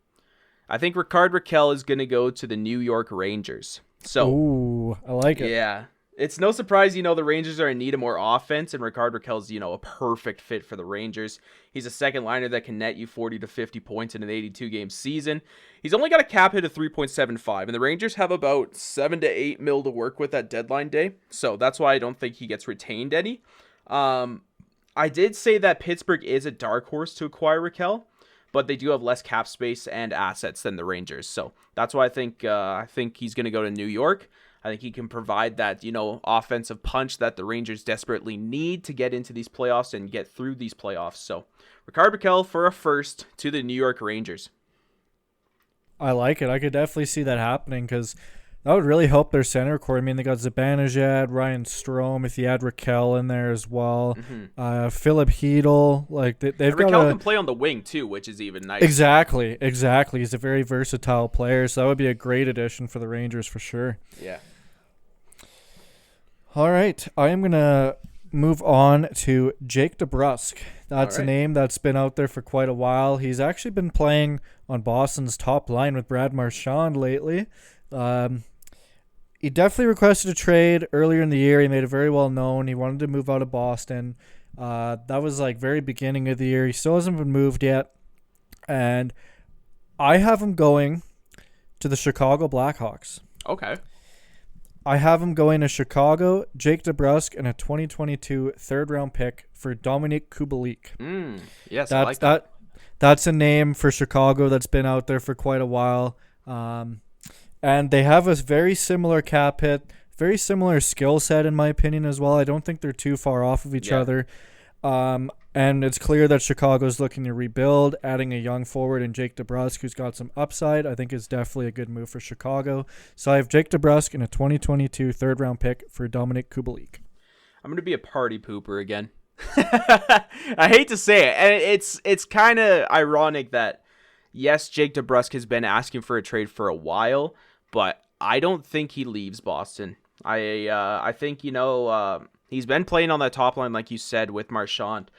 I think Rickard Rakell is going to go to the New York Rangers. So, ooh, I like it. Yeah. It's no surprise, the Rangers are in need of more offense, and Rickard Rakell's, a perfect fit for the Rangers. He's a second liner that can net you 40 to 50 points in an 82-game season. He's only got a cap hit of 3.75, and the Rangers have about 7 to 8 mil to work with at deadline day, so that's why I don't think he gets retained any. I did say that Pittsburgh is a dark horse to acquire Rakell, but they do have less cap space and assets than the Rangers. So that's why I think he's going to go to New York. I think he can provide that, offensive punch that the Rangers desperately need to get into these playoffs and get through these playoffs. So Rickard Rakell for a first to the New York Rangers. I like it. I could definitely see that happening because that would really help their center core. I mean, they got Zibanejad, Ryan Strome, if you add Rakell in there as well. Philip Hedl. Like, they've got Rakell can play on the wing, too, which is even nice. Exactly. He's a very versatile player, so that would be a great addition for the Rangers for sure. Yeah. All right. I am going to move on to Jake DeBrusk. That's a name that's been out there for quite a while. He's actually been playing on Boston's top line with Brad Marchand lately. He definitely requested a trade earlier in the year. He made it very well known. He wanted to move out of Boston. That was like very beginning of the year. He still hasn't been moved yet. And I have him going to the Chicago Blackhawks. Okay. I have him going to Chicago, Jake DeBrusk, and a 2022 third-round pick for Dominic Kubalik. Yes, I like that. That's a name for Chicago that's been out there for quite a while. And they have a very similar cap hit, very similar skill set, in my opinion, as well. I don't think they're too far off of each other. And it's clear that Chicago's looking to rebuild. Adding a young forward in Jake DeBrusk, who's got some upside, I think is definitely a good move for Chicago. So I have Jake DeBrusk and a 2022 third-round pick for Dominic Kubalik. I'm going to be a party pooper again. I hate to say it. And it's kind of ironic that, yes, Jake DeBrusk has been asking for a trade for a while, but I don't think he leaves Boston. I think, he's been playing on that top line, like you said, with Marchand.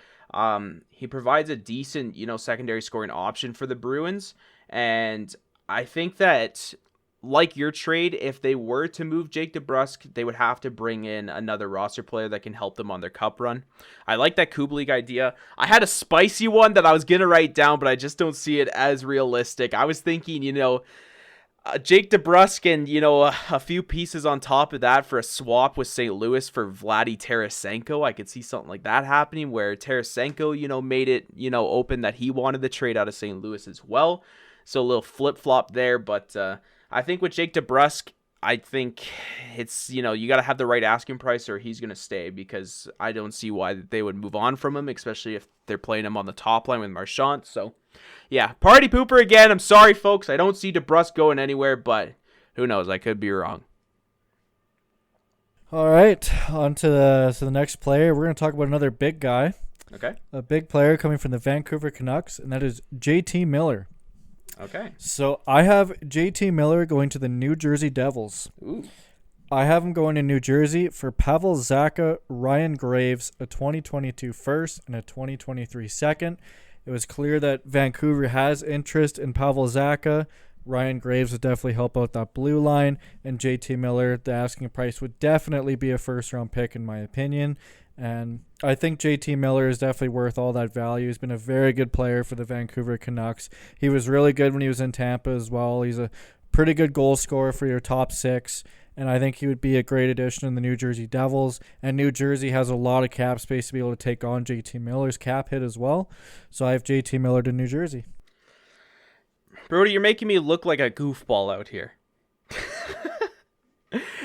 He provides a decent, secondary scoring option for the Bruins. And I think that, like your trade, if they were to move Jake DeBrusk, they would have to bring in another roster player that can help them on their cup run. I like that Kubalik idea. I had a spicy one that I was going to write down, but I just don't see it as realistic. I was thinking, Jake DeBrusk and, a few pieces on top of that for a swap with St. Louis for Vladdy Tarasenko. I could see something like that happening where Tarasenko, made it, open that he wanted the trade out of St. Louis as well. So a little flip-flop there, but I think with Jake DeBrusk, I think it's, you got to have the right asking price or he's going to stay, because I don't see why they would move on from him, especially if they're playing him on the top line with Marchand. So, yeah, party pooper again. I'm sorry, folks. I don't see DeBrusk going anywhere, but who knows? I could be wrong. All right, on to the next player. We're going to talk about another big guy. Okay. A big player coming from the Vancouver Canucks, and that is JT Miller. Okay. So I have JT Miller going to the New Jersey Devils. Ooh. I have him going to New Jersey for Pavel Zacha, Ryan Graves, a 2022 first, and a 2023 second. It was clear that Vancouver has interest in Pavel Zacha. Ryan Graves would definitely help out that blue line. And JT Miller, the asking price would definitely be a first-round pick in my opinion. And I think JT Miller is definitely worth all that value. He's been a very good player for the Vancouver Canucks. He was really good when he was in Tampa as well. He's a pretty good goal scorer for your top six. And I think he would be a great addition in the New Jersey Devils. And New Jersey has a lot of cap space to be able to take on JT Miller's cap hit as well. So I have JT Miller to New Jersey. Brody, you're making me look like a goofball out here.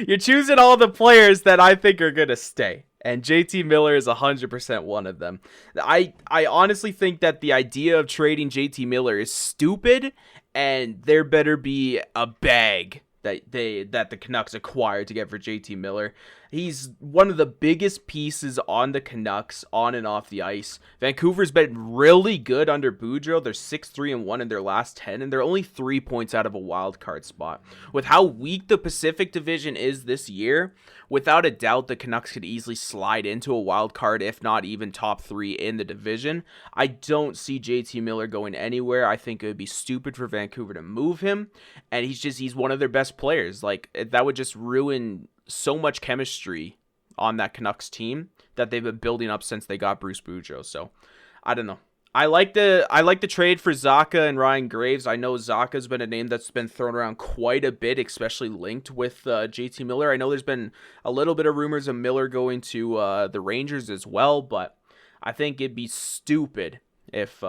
You're choosing all the players that I think are going to stay. And JT Miller is 100% one of them. I honestly think that the idea of trading JT Miller is stupid, and there better be a bag that the Canucks acquired to get for JT Miller. He's one of the biggest pieces on the Canucks on and off the ice. Vancouver's been really good under Boudreau. They're 6-3-1 in their last 10, and they're only 3 points out of a wild card spot. With how weak the Pacific Division is this year, without a doubt the Canucks could easily slide into a wild card, if not even top 3 in the division. I don't see JT Miller going anywhere. I think it would be stupid for Vancouver to move him, and he's one of their best players. Like, that would just ruin so much chemistry on that Canucks team that they've been building up since they got Bruce Boudreau. So I don't know. I like the trade for Zacha and Ryan Graves. I know Zaka's been a name that's been thrown around quite a bit, especially linked with JT Miller. I know there's been a little bit of rumors of Miller going to the Rangers as well, but I think it'd be stupid if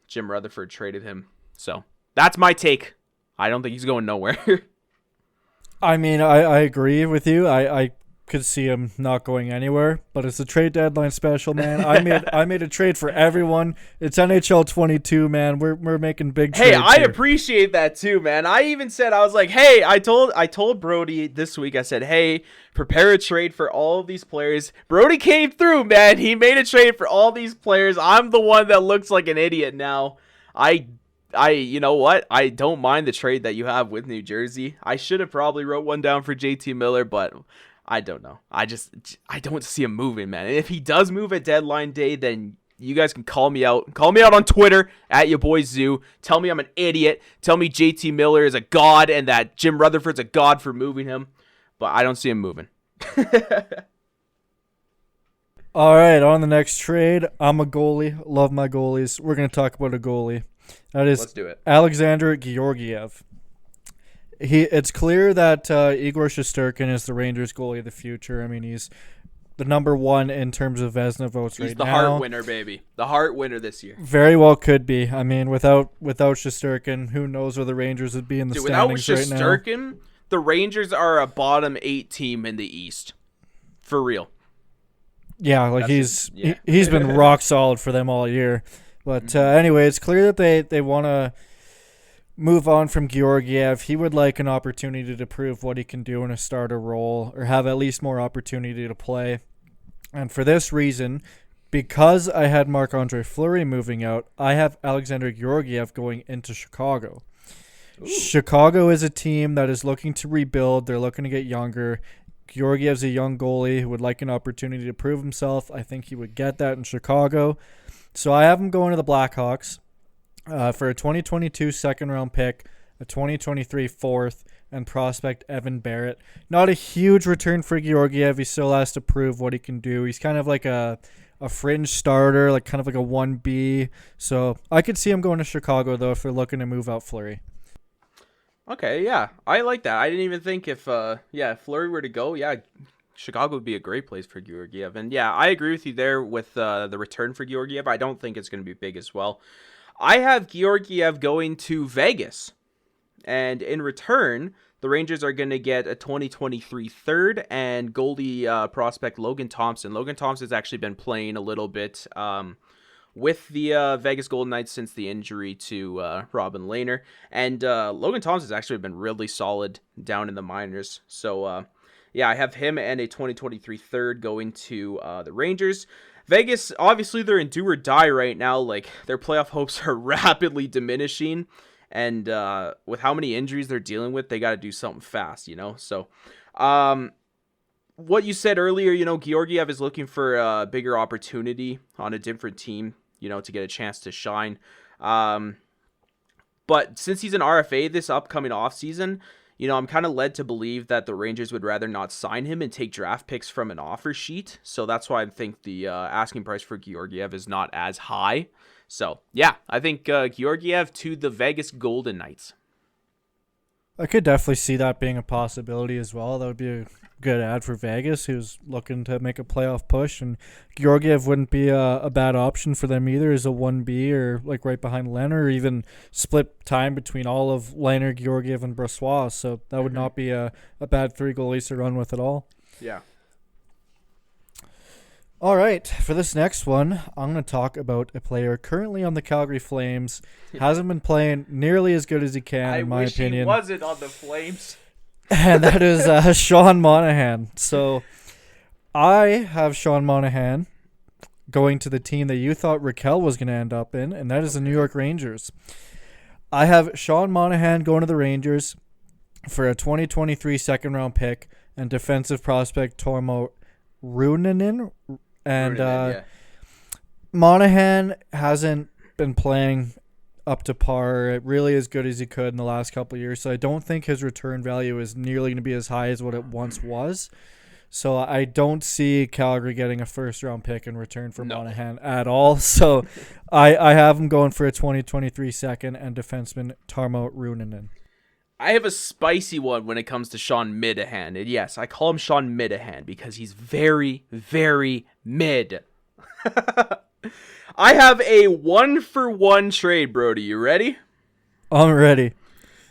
Jim Rutherford traded him. So that's my take. I don't think he's going nowhere. I mean, I agree with you. I could see him not going anywhere, but it's a trade deadline special, man. I made a trade for everyone. It's NHL 22, man. We're making big trades. Hey, I here. appreciate that too, man. I even said, I was like, hey, I told Brody this week, I said, hey, prepare a trade for all of these players. Brody came through, man. He made a trade for all these players. I'm the one that looks like an idiot now. You know what? I don't mind the trade that you have with New Jersey. I should have probably wrote one down for JT Miller, but I don't know. I don't see him moving, man. And if he does move at deadline day, then you guys can call me out. Call me out on Twitter at your boy Zoo. Tell me I'm an idiot. Tell me JT Miller is a god and that Jim Rutherford's a god for moving him. But I don't see him moving. All right, on the next trade. I'm a goalie. Love my goalies. We're going to talk about a goalie. That is Let's do it. Alexander Georgiev. It's clear that Igor Shesterkin is the Rangers goalie of the future. I mean, he's the number one in terms of Vezina votes right now. He's the Hart winner, baby. The Hart winner this year. Very well could be. I mean, without Shesterkin, who knows where the Rangers would be in the standings right now. Without Shesterkin, the Rangers are a bottom 8 team in the East. For real. Yeah, like he's been rock solid for them all year. But anyway, it's clear that they want to move on from Georgiev. He would like an opportunity to prove what he can do in a starter role or have at least more opportunity to play. And for this reason, because I had Marc-Andre Fleury moving out, I have Alexander Georgiev going into Chicago. Ooh. Chicago is a team that is looking to rebuild. They're looking to get younger. Georgiev's a young goalie who would like an opportunity to prove himself. I think he would get that in Chicago. So I have him going to the Blackhawks for a 2022 second round pick, a 2023 fourth, and prospect Evan Barrett. Not a huge return for Georgiev. He still has to prove what he can do. He's kind of like a fringe starter, like kind of like a 1B. So I could see him going to Chicago, though, if they're looking to move out Fleury. Okay, yeah, I like that. I didn't even think if Fleury were to go, Chicago would be a great place for Georgiev. And yeah, I agree with you there with the return for Georgiev. I don't think it's going to be big as well. I have Georgiev going to Vegas. And in return, the Rangers are going to get a 2023 third and goalie prospect Logan Thompson. Logan Thompson's actually been playing a little bit with the Vegas Golden Knights since the injury to Robin Lehner. And Logan Thompson's actually been really solid down in the minors. So, I have him and a 2023 third going to the Rangers. Vegas, obviously, they're in do or die right now. Like, their playoff hopes are rapidly diminishing. And with how many injuries they're dealing with, they got to do something fast, So, what you said earlier, Georgiev is looking for a bigger opportunity on a different team, to get a chance to shine. But since he's an RFA this upcoming offseason, I'm kind of led to believe that the Rangers would rather not sign him and take draft picks from an offer sheet. So that's why I think the asking price for Georgiev is not as high. So, yeah, I think Georgiev to the Vegas Golden Knights. I could definitely see that being a possibility as well. That would be a good ad for Vegas, who's looking to make a playoff push. And Georgiev wouldn't be a bad option for them either as a 1B or like right behind Lehner, or even split time between all of Lehner, Georgiev, and Brossoit. So that would not be a bad three goalies to run with at all. Yeah. All right, for this next one, I'm going to talk about a player currently on the Calgary Flames. Hasn't been playing nearly as good as he can, in my opinion. I wish he wasn't on the Flames. And that is Sean Monahan. So I have Sean Monahan going to the team that you thought Rakell was going to end up in, and that is the New York Rangers. I have Sean Monahan going to the Rangers for a 2023 second-round pick and defensive prospect Tormo Runanen. And Monahan hasn't been playing up to par really as good as he could in the last couple of years. So I don't think his return value is nearly going to be as high as what it once was. So I don't see Calgary getting a first-round pick in return for Monahan at all. So I have him going for a 2023 second and defenseman Tarmo Runanen. I have a spicy one when it comes to Sean Midahan. And yes, I call him Sean Midahan because he's very, very mid. I have a 1-for-1 trade, Brody. You ready? I'm ready.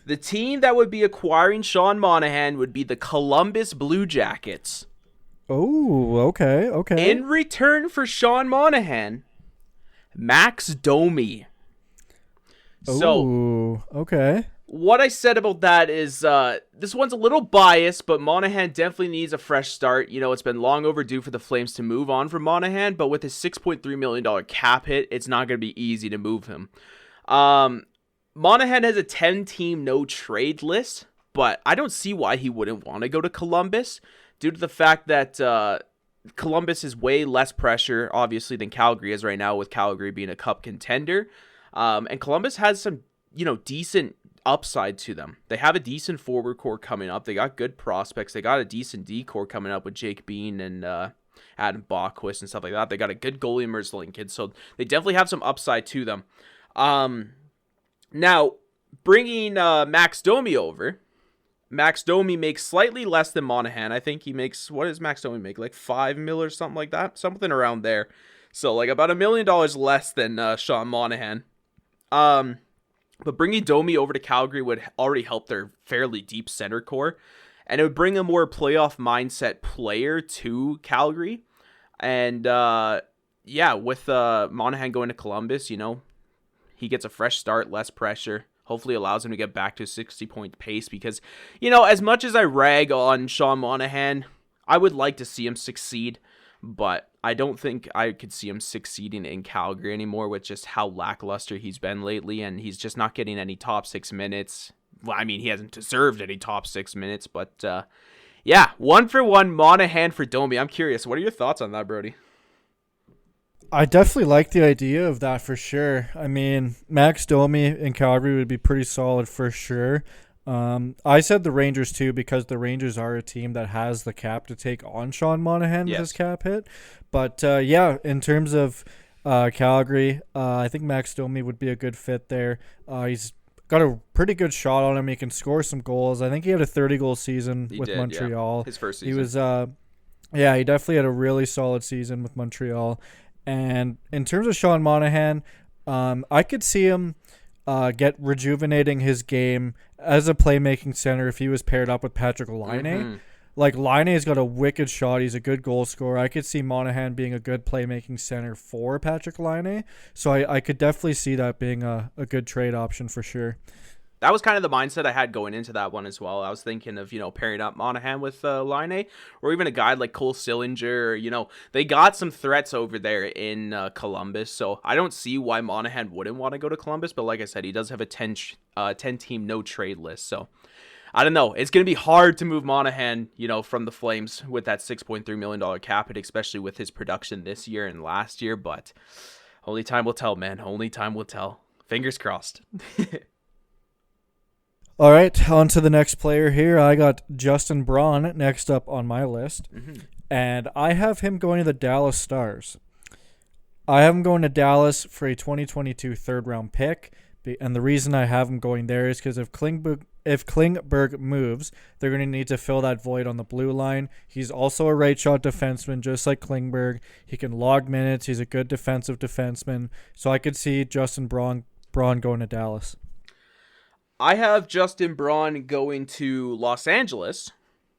The team that would be acquiring Sean Monahan would be the Columbus Blue Jackets. Oh, okay. In return for Sean Monahan, Max Domi. So, okay. What I said about that is this one's a little biased, but Monahan definitely needs a fresh start. It's been long overdue for the Flames to move on from Monahan, but with his $6.3 million cap hit, it's not going to be easy to move him. Monahan has a 10-team no-trade list, but I don't see why he wouldn't want to go to Columbus due to the fact that Columbus is way less pressure, obviously, than Calgary is right now, with Calgary being a cup contender. And Columbus has some, decent upside to them. They have a decent forward core coming up. They got good prospects. They got a decent D core coming up with Jake Bean and Adam Bachquist and stuff like that. They got a good goalie in Merz Lincoln, so they definitely have some upside to them. Now, bringing Max Domi over, Max Domi makes slightly less than Monahan. I think he makes, what does Max Domi make? Like $5 million or something like that? Something around there. So like about $1 million less than Sean Monahan. But bringing Domi over to Calgary would already help their fairly deep center core. And it would bring a more playoff mindset player to Calgary. And with Monahan going to Columbus, he gets a fresh start, less pressure. Hopefully allows him to get back to a 60-point pace because, as much as I rag on Sean Monahan, I would like to see him succeed. But I don't think I could see him succeeding in Calgary anymore with just how lackluster he's been lately. And he's just not getting any top 6 minutes. Well, I mean, he hasn't deserved any top 6 minutes. But, 1-for-1 Monahan for Domi. I'm curious. What are your thoughts on that, Brody? I definitely like the idea of that for sure. I mean, Max Domi in Calgary would be pretty solid for sure. I said the Rangers too because the Rangers are a team that has the cap to take on Sean Monahan with his Yes. cap hit. But yeah, in terms of Calgary, I think Max Domi would be a good fit there. He's got a pretty good shot on him. He can score some goals. I think he had a 30-goal season He with did, yeah. Montreal. His first He season. was yeah, he definitely had a really solid season with Montreal. And in terms of Sean Monahan, I could see him get rejuvenating his game as a playmaking center if he was paired up with Patrick Laine. Hmm. Like Laine's got a wicked shot. He's a good goal scorer. I could see Monahan being a good playmaking center for Patrick Laine. So I could definitely see that being a good trade option for sure. That was kind of the mindset I had going into that one as well. I was thinking of, pairing up Monahan with Line, or even a guy like Cole Sillinger. They got some threats over there in Columbus, so I don't see why Monahan wouldn't want to go to Columbus. But like I said, he does have a 10 team no trade list, so I don't know. It's going to be hard to move Monahan, from the Flames with that $6.3 million cap hit, especially with his production this year and last year. But only time will tell, man. Only time will tell. Fingers crossed. All right, on to the next player here. I got Justin Braun next up on my list, and I have him going to the Dallas Stars. I have him going to Dallas for a 2022 third-round pick, and the reason I have him going there is because if Klingberg moves, they're going to need to fill that void on the blue line. He's also a right-shot defenseman, just like Klingberg. He can log minutes. He's a good defensive defenseman. So I could see Justin Braun going to Dallas. I have Justin Braun going to Los Angeles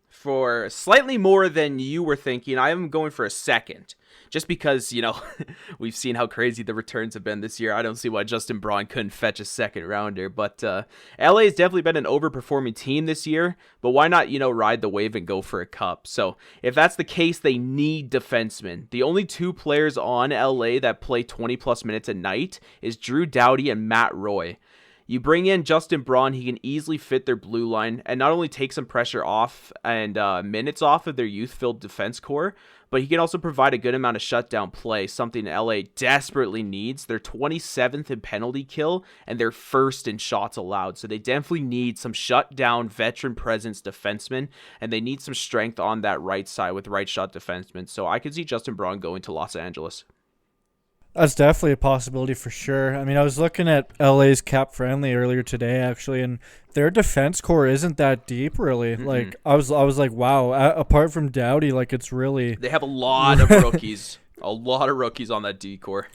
for slightly more than you were thinking. I am going for a second. Just because, we've seen how crazy the returns have been this year. I don't see why Justin Braun couldn't fetch a second rounder. But LA has definitely been an overperforming team this year. But why not, ride the wave and go for a cup? So if that's the case, they need defensemen. The only two players on LA that play 20-plus minutes a night is Drew Doughty and Matt Roy. You bring in Justin Braun, he can easily fit their blue line and not only take some pressure off and minutes off of their youth-filled defense core, but he can also provide a good amount of shutdown play, something LA desperately needs. They're 27th in penalty kill, and they're first in shots allowed. So they definitely need some shutdown veteran presence defensemen, and they need some strength on that right side with right shot defensemen. So I could see Justin Braun going to Los Angeles. That's definitely a possibility for sure. I mean, I was looking at LA's cap friendly earlier today, actually, and their defense core isn't that deep, really. Mm-mm. Like, I was like, wow. Apart from Doughty, like, it's really. They have a lot of rookies, on that D core.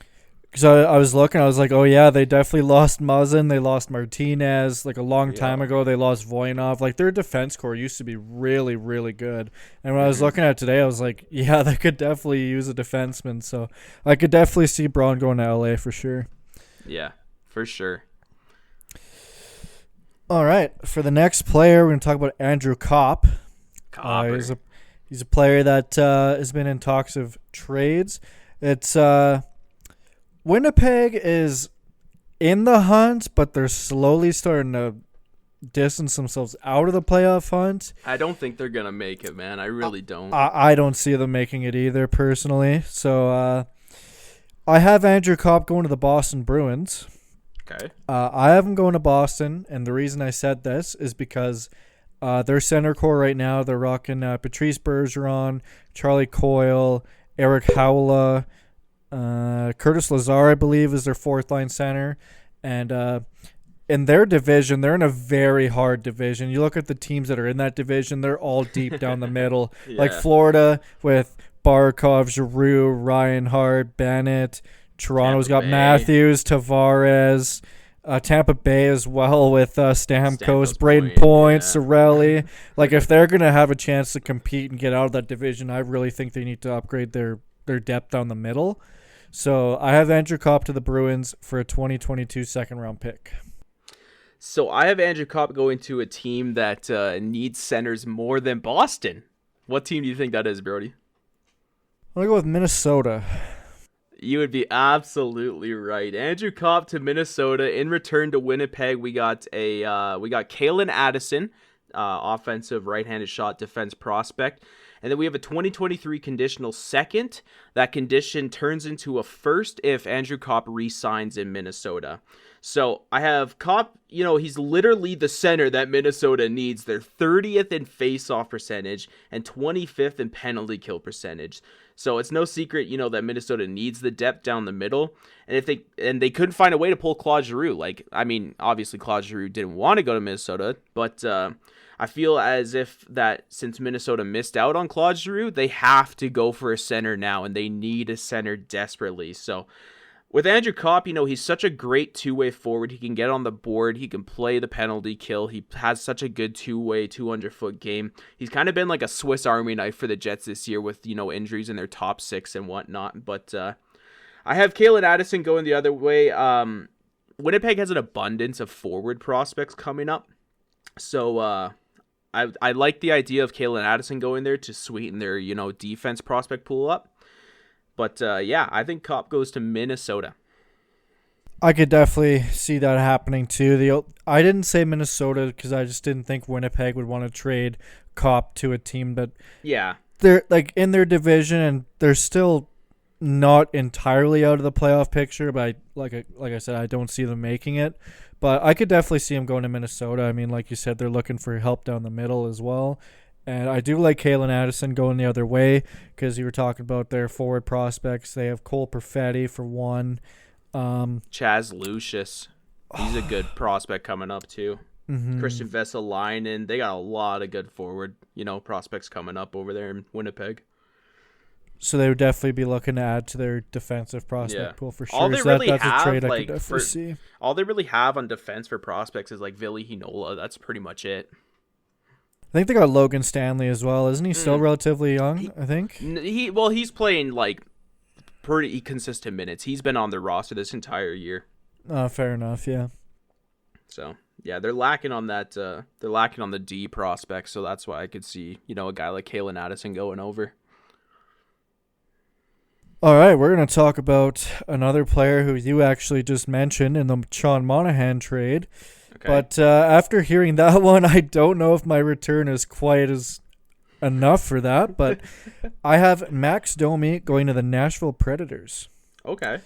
Because I was looking, I was like, oh yeah, they definitely lost Muzzin, they lost Martinez, like a long time ago, they lost Voinov. Like, their defense core used to be really, really good. And when I was looking at it today, I was like, yeah, they could definitely use a defenseman. So I could definitely see Braun going to LA for sure. Yeah, for sure. All right, for the next player, we're going to talk about Andrew Copp. He's a player that has been in talks of trades. It's Winnipeg is in the hunt, but they're slowly starting to distance themselves out of the playoff hunt. I don't think they're going to make it, man. I really don't. I don't see them making it either, personally. So I have Andrew Copp going to the Boston Bruins. Okay. I have him going to Boston, and the reason I said this is because their center core right now, they're rocking Patrice Bergeron, Charlie Coyle, Eric Howla, Curtis Lazar, I believe, is their fourth line center. And in their division, they're in a very hard division. You look at the teams that are in that division, they're all deep down the middle. Yeah. Like Florida with Barkov, Giroux, Reinhart, Bennett. Toronto's got Matthews, Tavares. Tampa Bay as well with Stamkos, Braden Point, Cirelli. Like, if they're going to have a chance to compete and get out of that division, I really think they need to upgrade their depth down the middle. So I have Andrew Copp to the Bruins for a 2022 second-round pick. So I have Andrew Copp going to a team that needs centers more than Boston. What team do you think that is, Brody? I'm going to go with Minnesota. You would be absolutely right. Andrew Copp to Minnesota. In return to Winnipeg, we got Kalen Addison, offensive right-handed shot defense prospect. And then we have a 2023 conditional second. That condition turns into a first if Andrew Copp re-signs in Minnesota. So I have Copp, he's literally the center that Minnesota needs. They're 30th in face-off percentage and 25th in penalty kill percentage. So it's no secret, that Minnesota needs the depth down the middle. And they couldn't find a way to pull Claude Giroux. Obviously Claude Giroux didn't want to go to Minnesota, but I feel as if that since Minnesota missed out on Claude Giroux, they have to go for a center now, and they need a center desperately. So with Andrew Copp, he's such a great two-way forward. He can get on the board. He can play the penalty kill. He has such a good two-way, 200-foot game. He's kind of been like a Swiss Army knife for the Jets this year with, injuries in their top six and whatnot. But I have Calen Addison going the other way. Winnipeg has an abundance of forward prospects coming up. So I like the idea of Calen Addison going there to sweeten their, defense prospect pool up. But, I think Copp goes to Minnesota. I could definitely see that happening, too. I didn't say Minnesota because I just didn't think Winnipeg would want to trade Copp to a team that they're like in their division, and they're still not entirely out of the playoff picture. But like I said, I don't see them making it. But I could definitely see them going to Minnesota. I mean, like you said, they're looking for help down the middle as well. And I do like Calen Addison going the other way because you were talking about their forward prospects. They have Cole Perfetti for one. Chaz Lucius. He's a good prospect coming up too. Mm-hmm. Christian Vesalainen. They got a lot of good forward, prospects coming up over there in Winnipeg. So they would definitely be looking to add to their defensive prospect pool for sure. All they really that's have, a trade I could definitely see. All they really have on defense for prospects is like Ville Heinola. That's pretty much it. I think they got Logan Stanley as well. Isn't he still relatively young, I think? He's playing like pretty consistent minutes. He's been on the roster this entire year. Fair enough, yeah. So, yeah, they're lacking on that. They're lacking on the D prospects, so that's why I could see, a guy like Calen Addison going over. All right, we're going to talk about another player who you actually just mentioned in the Sean Monahan trade. Okay. But after hearing that one, I don't know if my return is quite as enough for that. But I have Max Domi going to the Nashville Predators. Okay.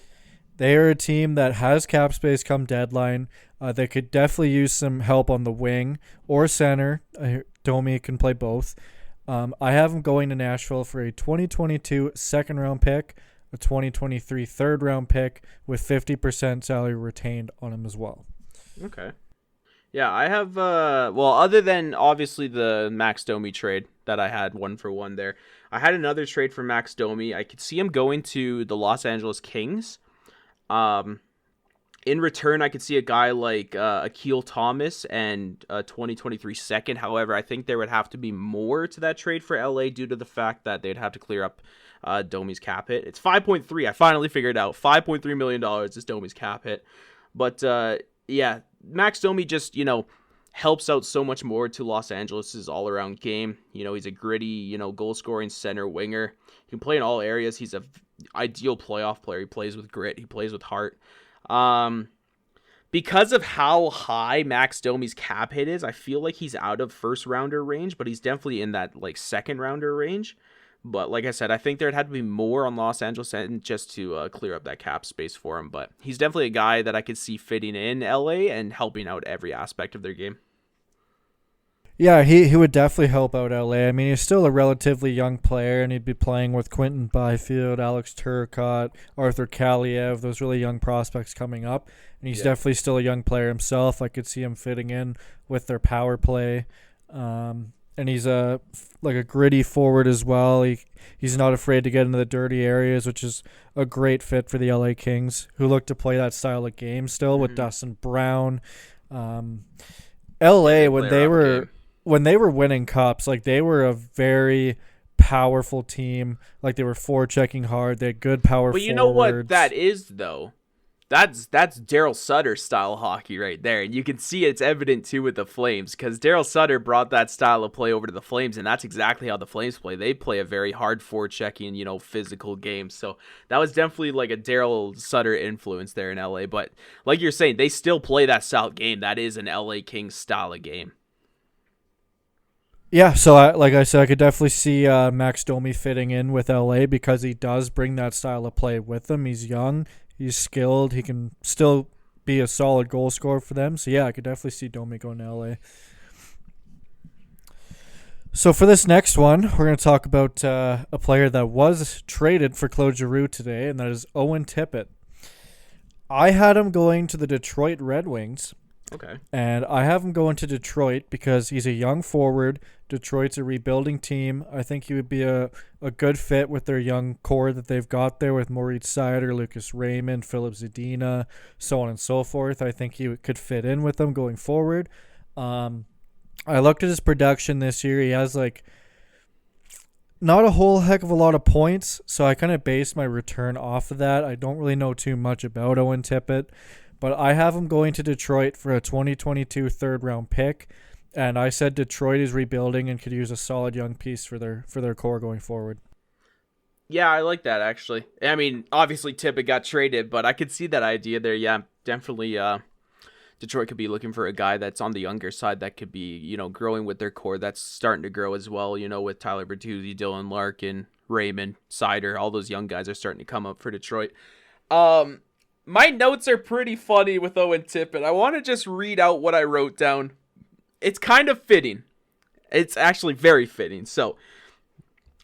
They are a team that has cap space come deadline. They could definitely use some help on the wing or center. Domi can play both. I have him going to Nashville for a 2022 second-round pick, a 2023 third-round pick, with 50% salary retained on him as well. Okay. Yeah, I have, other than obviously the Max Domi trade that I had 1-for-1 there, I had another trade for Max Domi. I could see him going to the Los Angeles Kings. In return, I could see a guy like Akil Thomas and a 2023 second. However, I think there would have to be more to that trade for LA due to the fact that they'd have to clear up Domi's cap hit. It's 5.3. I finally figured it out. $5.3 million is Domi's cap hit. But, Max Domi just, helps out so much more to Los Angeles' all-around game. He's a gritty, goal-scoring center winger. He can play in all areas. He's a ideal playoff player. He plays with grit. He plays with heart. Because of how high Max Domi's cap hit is, I feel like he's out of first-rounder range, but he's definitely in that, second-rounder range. But like I said, I think there'd have to be more on Los Angeles and just to clear up that cap space for him. But he's definitely a guy that I could see fitting in LA and helping out every aspect of their game. Yeah, he would definitely help out LA. I mean, he's still a relatively young player, and he'd be playing with Quentin Byfield, Alex Turcotte, Arthur Kaliev, those really young prospects coming up. And he's definitely still a young player himself. I could see him fitting in with their power play. And he's a gritty forward as well. He's not afraid to get into the dirty areas, which is a great fit for the LA Kings, who look to play that style of game still with Dustin Brown. LA, when they were winning cups, they were a very powerful team. They were forechecking hard. They had good power forwards. But you know what that is, though? That's Daryl Sutter style hockey right there. And you can see it's evident, too, with the Flames, because Daryl Sutter brought that style of play over to the Flames, and that's exactly how the Flames play. They play a very hard forechecking, physical game. So that was definitely a Daryl Sutter influence there in LA. But like you're saying, they still play that style game. That is an LA Kings style of game. Yeah, so like I said, I could definitely see Max Domi fitting in with LA because he does bring that style of play with him. He's young, he's skilled, he can still be a solid goal scorer for them. So yeah, I could definitely see Domi going to LA. So for this next one, we're going to talk about a player that was traded for Claude Giroux today, and that is Owen Tippett. I had him going to the Detroit Red Wings. Okay. And I have him going to Detroit because he's a young forward. Detroit's a rebuilding team. I think he would be a good fit with their young core that they've got there with Moritz Seider, Lucas Raymond, Philip Zadina, so on and so forth. I think he could fit in with them going forward. I looked at his production this year. He has not a whole heck of a lot of points, so I kind of based my return off of that. I don't really know too much about Owen Tippett. But I have him going to Detroit for a 2022 third-round pick, and I said Detroit is rebuilding and could use a solid young piece for their core going forward. Yeah, I like that, actually. I mean, obviously Tippett got traded, but I could see that idea there. Yeah, definitely Detroit could be looking for a guy that's on the younger side that could be, growing with their core. That's starting to grow as well, with Tyler Bertuzzi, Dylan Larkin, Raymond, Seider. All those young guys are starting to come up for Detroit. My notes are pretty funny with Owen Tippett. I want to just read out what I wrote down. It's kind of fitting. It's actually very fitting. So,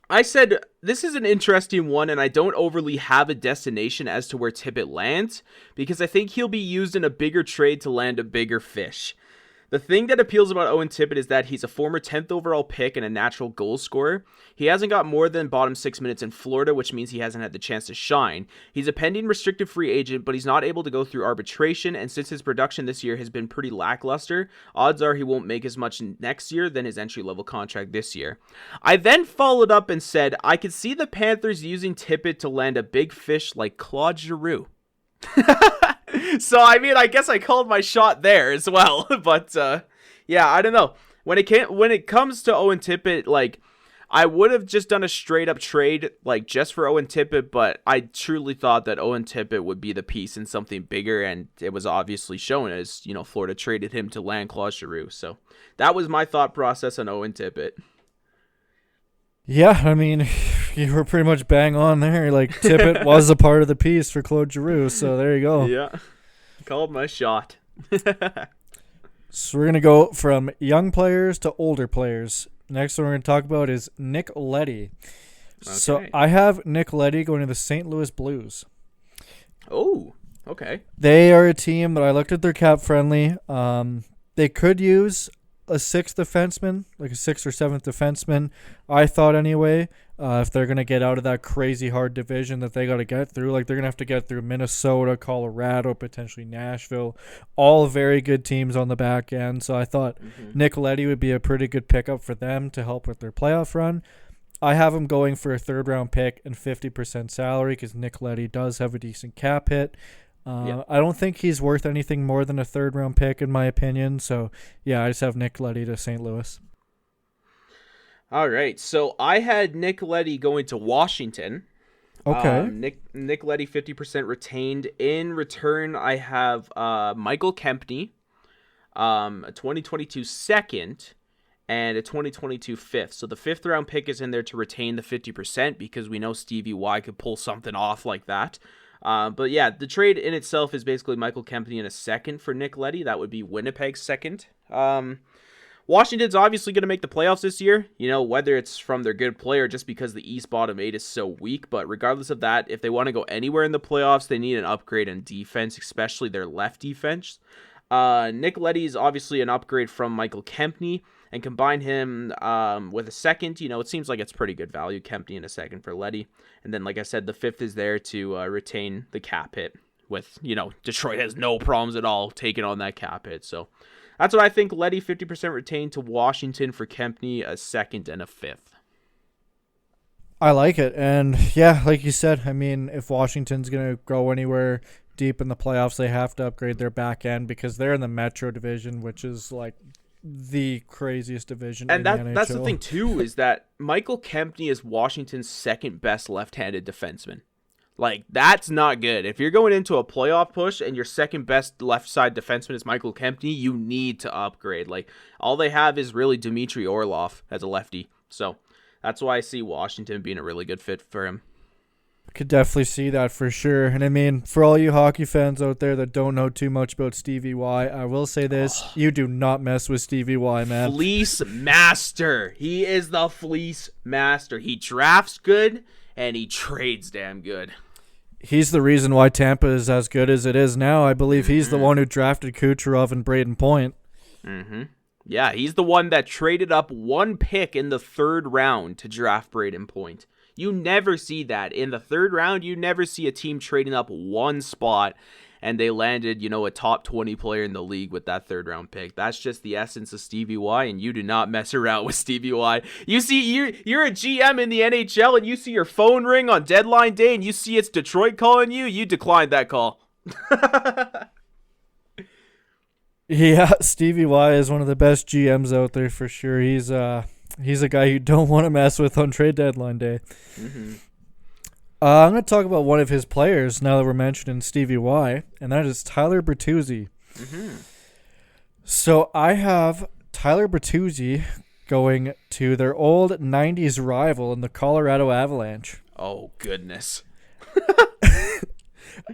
I said, this is an interesting one, and I don't overly have a destination as to where Tippett lands, because I think he'll be used in a bigger trade to land a bigger fish. The thing that appeals about Owen Tippett is that he's a former 10th overall pick and a natural goal scorer. He hasn't got more than bottom 6 minutes in Florida, which means he hasn't had the chance to shine. He's a pending restricted free agent, but he's not able to go through arbitration, and since his production this year has been pretty lackluster, odds are he won't make as much next year than his entry-level contract this year. I then followed up and said, I could see the Panthers using Tippett to land a big fish like Claude Giroux. So, I mean, I guess I called my shot there as well. But, yeah, I don't know. When it comes to Owen Tippett, I would have just done a straight-up trade, just for Owen Tippett, but I truly thought that Owen Tippett would be the piece in something bigger, and it was obviously shown as, Florida traded him to land Claude Giroux. So, that was my thought process on Owen Tippett. Yeah, I mean, you were pretty much bang on there. Tippett was a part of the piece for Claude Giroux, so there you go. Yeah, called my shot. So we're going to go from young players to older players. Next one we're going to talk about is Nick Leddy. Okay. So I have Nick Leddy going to the St. Louis Blues. Oh, okay. They are a team that I looked at their cap friendly. They could use a sixth defenseman, like a sixth or seventh defenseman, I thought anyway, if they're going to get out of that crazy hard division that they got to get through. They're going to have to get through Minnesota, Colorado, potentially Nashville, all very good teams on the back end. So I thought Nick Leddy would be a pretty good pickup for them to help with their playoff run. I have him going for a third-round pick and 50% salary because Nick Leddy does have a decent cap hit. I don't think he's worth anything more than a third-round pick, in my opinion. So, yeah, I just have Nick Leddy to St. Louis. All right, so I had Nick Leddy going to Washington. Okay. Nick Leddy 50% retained. In return, I have Michael Kempny, a 2022 second, and a 2022 fifth. So the fifth-round pick is in there to retain the 50% because we know Stevie Y could pull something off like that. But yeah, the trade in itself is basically Michael Kempny in a second for Nick Leddy. That would be Winnipeg's second. Washington's obviously going to make the playoffs this year, whether it's from their good play or just because the East bottom 8 is so weak. But regardless of that, if they want to go anywhere in the playoffs, they need an upgrade in defense, especially their left defense. Nick Leddy is obviously an upgrade from Michael Kempny, and combine him with a second, it seems like it's pretty good value. Kempny in a second for Leddy. And then, like I said, the fifth is there to retain the cap hit with, Detroit has no problems at all taking on that cap hit. So that's what I think. Leddy 50% retained to Washington for Kempny, a second and a fifth. I like it. And yeah, like you said, I mean, if Washington's going to go anywhere deep in the playoffs, they have to upgrade their back end because they're in the Metro division, which is the craziest division and in the NHL. That's the thing too, is that Michael Kempny is Washington's second best left-handed defenseman. Like, that's not good. If you're going into a playoff push and your second best left side defenseman is Michael Kempny, you need to upgrade. Like, all they have is really Dmitry Orlov as a lefty. So that's why I see Washington being a really good fit for him. Could definitely see that for sure. And I mean, for all you hockey fans out there that don't know too much about Stevie Y, I will say this. You do not mess with Stevie Y, man. Fleece master. He is the fleece master. He drafts good and he trades damn good. He's the reason why Tampa is as good as it is now. I believe he's the one who drafted Kucherov and Braden Point. Yeah, he's the one that traded up one pick in the third round to draft Braden Point. You never see that. In the third round, you never see a team trading up one spot and they landed, a top 20 player in the league with that third round pick. That's just the essence of Stevie Y, and you do not mess around with Stevie Y. You see, you're a GM in the NHL and you see your phone ring on deadline day and you see it's Detroit calling you decline that call. Yeah, Stevie Y is one of the best GMs out there for sure. He's a guy you don't want to mess with on trade deadline day. I'm going to talk about one of his players now that we're mentioning Stevie Y, and that is Tyler Bertuzzi. So I have Tyler Bertuzzi going to their old 90s rival in the Colorado Avalanche. Oh, goodness.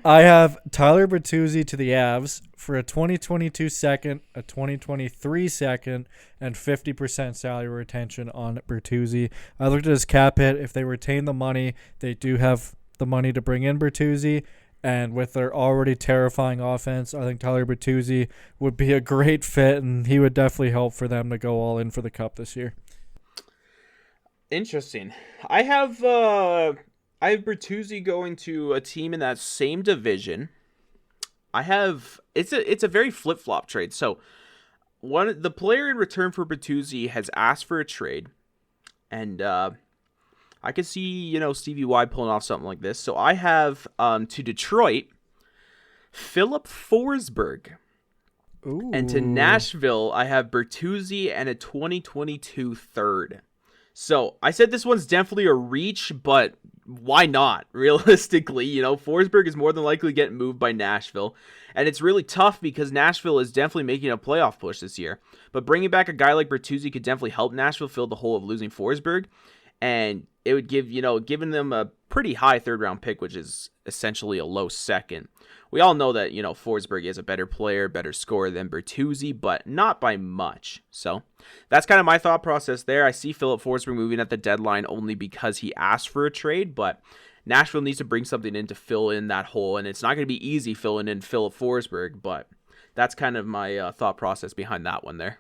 I have Tyler Bertuzzi to the Avs for a 2022 second, a 2023 second, and 50% salary retention on Bertuzzi. I looked at his cap hit. If they retain the money, they do have the money to bring in Bertuzzi. And with their already terrifying offense, I think Tyler Bertuzzi would be a great fit, and he would definitely help for them to go all in for the Cup this year. Interesting. I have Bertuzzi going to a team in that same division. It's a very flip-flop trade. So the player in return for Bertuzzi has asked for a trade, and I could see, Stevie Y pulling off something like this. So I have to Detroit, Philip Forsberg. Ooh. And to Nashville, I have Bertuzzi and a 2022 third. So I said this one's definitely a reach, but why not? Realistically, Forsberg is more than likely getting moved by Nashville. And it's really tough because Nashville is definitely making a playoff push this year. But bringing back a guy like Bertuzzi could definitely help Nashville fill the hole of losing Forsberg. And it would give, giving them a pretty high third round pick, which is essentially a low second. We all know that, Forsberg is a better player, better scorer than Bertuzzi, but not by much. So that's kind of my thought process there. I see Philip Forsberg moving at the deadline only because he asked for a trade, but Nashville needs to bring something in to fill in that hole. And it's not going to be easy filling in Philip Forsberg, but that's kind of my thought process behind that one there.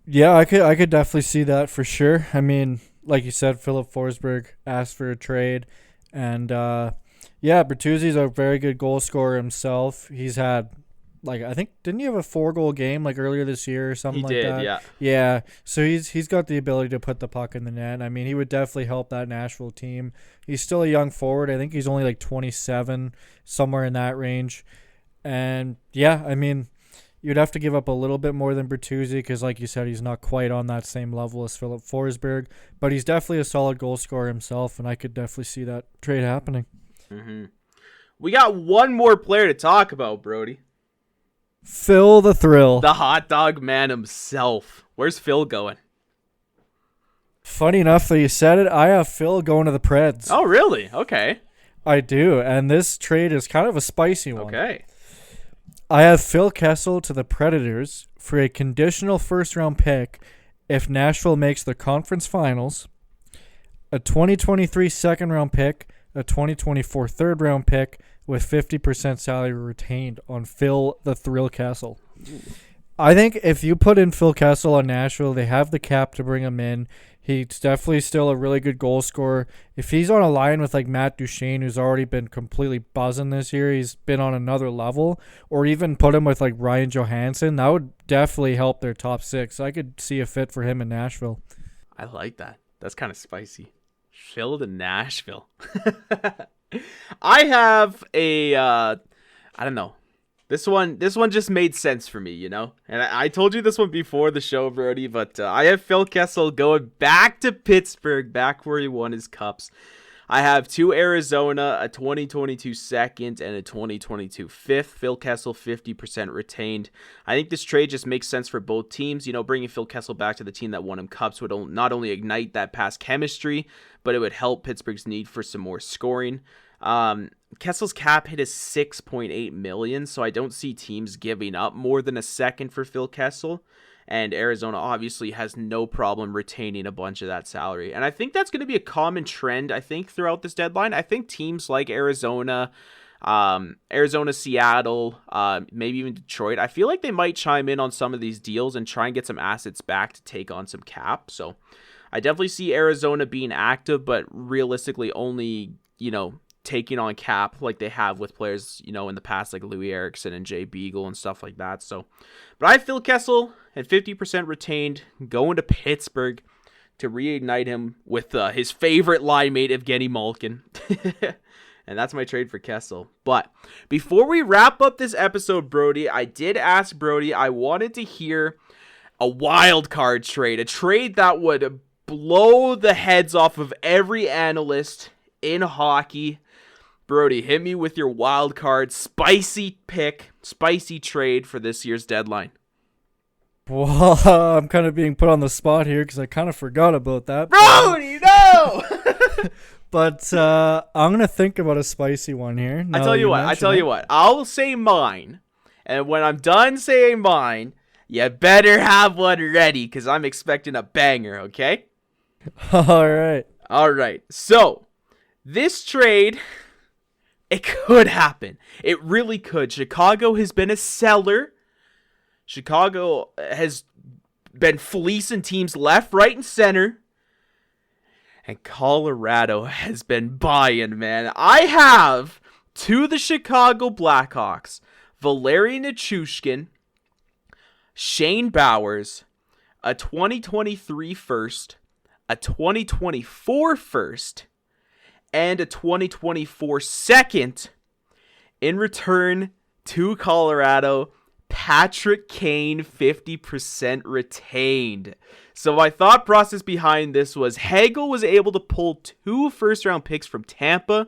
Yeah, I could definitely see that for sure. I mean, like you said, Philip Forsberg asked for a trade, and Bertuzzi's a very good goal scorer himself. He's had, I think, didn't he have a 4-goal game earlier this year or something like that? Yeah. Yeah, so he's got the ability to put the puck in the net. I mean, he would definitely help that Nashville team. He's still a young forward. I think he's only 27, somewhere in that range. And yeah, I mean, you'd have to give up a little bit more than Bertuzzi because, like you said, he's not quite on that same level as Philip Forsberg. But he's definitely a solid goal scorer himself, and I could definitely see that trade happening. We got one more player to talk about, Brody. Phil the Thrill. The hot dog man himself. Where's Phil going? Funny enough that you said it, I have Phil going to the Preds. Oh, really? Okay. I do, and this trade is kind of a spicy one. Okay. I have Phil Kessel to the Predators for a conditional first-round pick if Nashville makes the conference finals, a 2023 second-round pick, a 2024 third-round pick with 50% salary retained on Phil the Thrill Kessel. I think if you put in Phil Kessel on Nashville, they have the cap to bring him in. He's definitely still a really good goal scorer. If he's on a line with Matt Duchene, who's already been completely buzzing this year, he's been on another level, or even put him with Ryan Johansson, that would definitely help their top six. I could see a fit for him in Nashville. I like that. That's kind of spicy. Phil to Nashville. I have a, I don't know. This one just made sense for me, And I told you this one before the show, Brody, but I have Phil Kessel going back to Pittsburgh, back where he won his cups. I have 2 Arizona, a 2022 second, and a 2022 fifth. Phil Kessel, 50% retained. I think this trade just makes sense for both teams. Bringing Phil Kessel back to the team that won him cups would not only ignite that past chemistry, but it would help Pittsburgh's need for some more scoring. Kessel's cap hit is $6.8 million, so I don't see teams giving up more than a second for Phil Kessel. And Arizona obviously has no problem retaining a bunch of that salary. And I think that's going to be a common trend, throughout this deadline. I think teams like Arizona, Seattle, maybe even Detroit, I feel like they might chime in on some of these deals and try and get some assets back to take on some cap. So I definitely see Arizona being active, but realistically only, taking on cap like they have with players, in the past, like Louis Eriksson and Jay Beagle and stuff like that. So, but I have Phil Kessel at 50% retained, going to Pittsburgh to reignite him with his favorite line mate, Evgeny Malkin. And that's my trade for Kessel. But before we wrap up this episode, Brody, I did ask Brody, I wanted to hear a wild card trade, a trade that would blow the heads off of every analyst in hockey. Brody, hit me with your wild card, spicy trade for this year's deadline. Well, I'm kind of being put on the spot here because I kind of forgot about that. Brody, no! But I'm going to think about a spicy one here. I tell you what. I'll say mine. And when I'm done saying mine, you better have one ready because I'm expecting a banger, okay? All right. So, this trade, it could happen. It really could. Chicago has been a seller. Chicago has been fleecing teams left, right, and center. And Colorado has been buying, man. I have, to the Chicago Blackhawks, Valeri Nichushkin, Shane Bowers, a 2023 first, a 2024 first, and a 2024 second. In return to Colorado, Patrick Kane, 50% retained. So my thought process behind this was Hagel was able to pull 2 first-round picks from Tampa.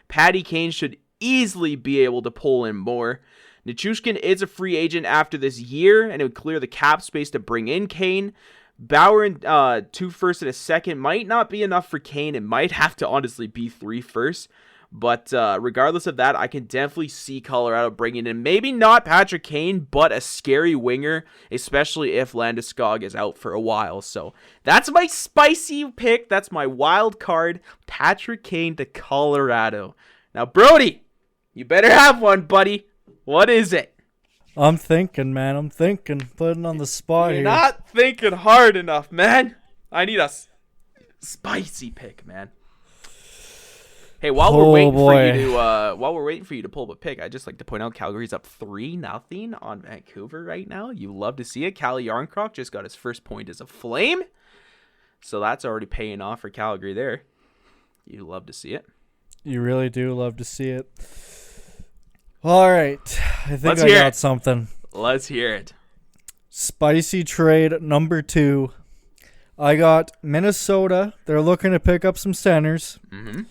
Patty Kane should easily be able to pull in more. Nichushkin is a free agent after this year, and it would clear the cap space to bring in Kane. Bauer and 2 firsts and a second might not be enough for Kane. It might have to honestly be 3 firsts. But regardless of that, I can definitely see Colorado bringing in maybe not Patrick Kane, but a scary winger, especially if Landeskog is out for a while. So that's my spicy pick. That's my wild card, Patrick Kane to Colorado. Now, Brody, you better have one, buddy. What is it? I'm thinking, man. Putting on the spot You're here. not thinking hard enough, man. I need a spicy pick, man. Hey, while we're waiting for you to pull up a pick, I'd just like to point out Calgary's up 3-0 on Vancouver right now. You love to see it. Calle Jarnkrok just got his first point as a Flame, so that's already paying off for Calgary there. You love to see it. You really do love to see it. All right, I think I got something. Let's hear it. Spicy trade number 2. I got Minnesota. They're looking to pick up some centers. Mm-hmm.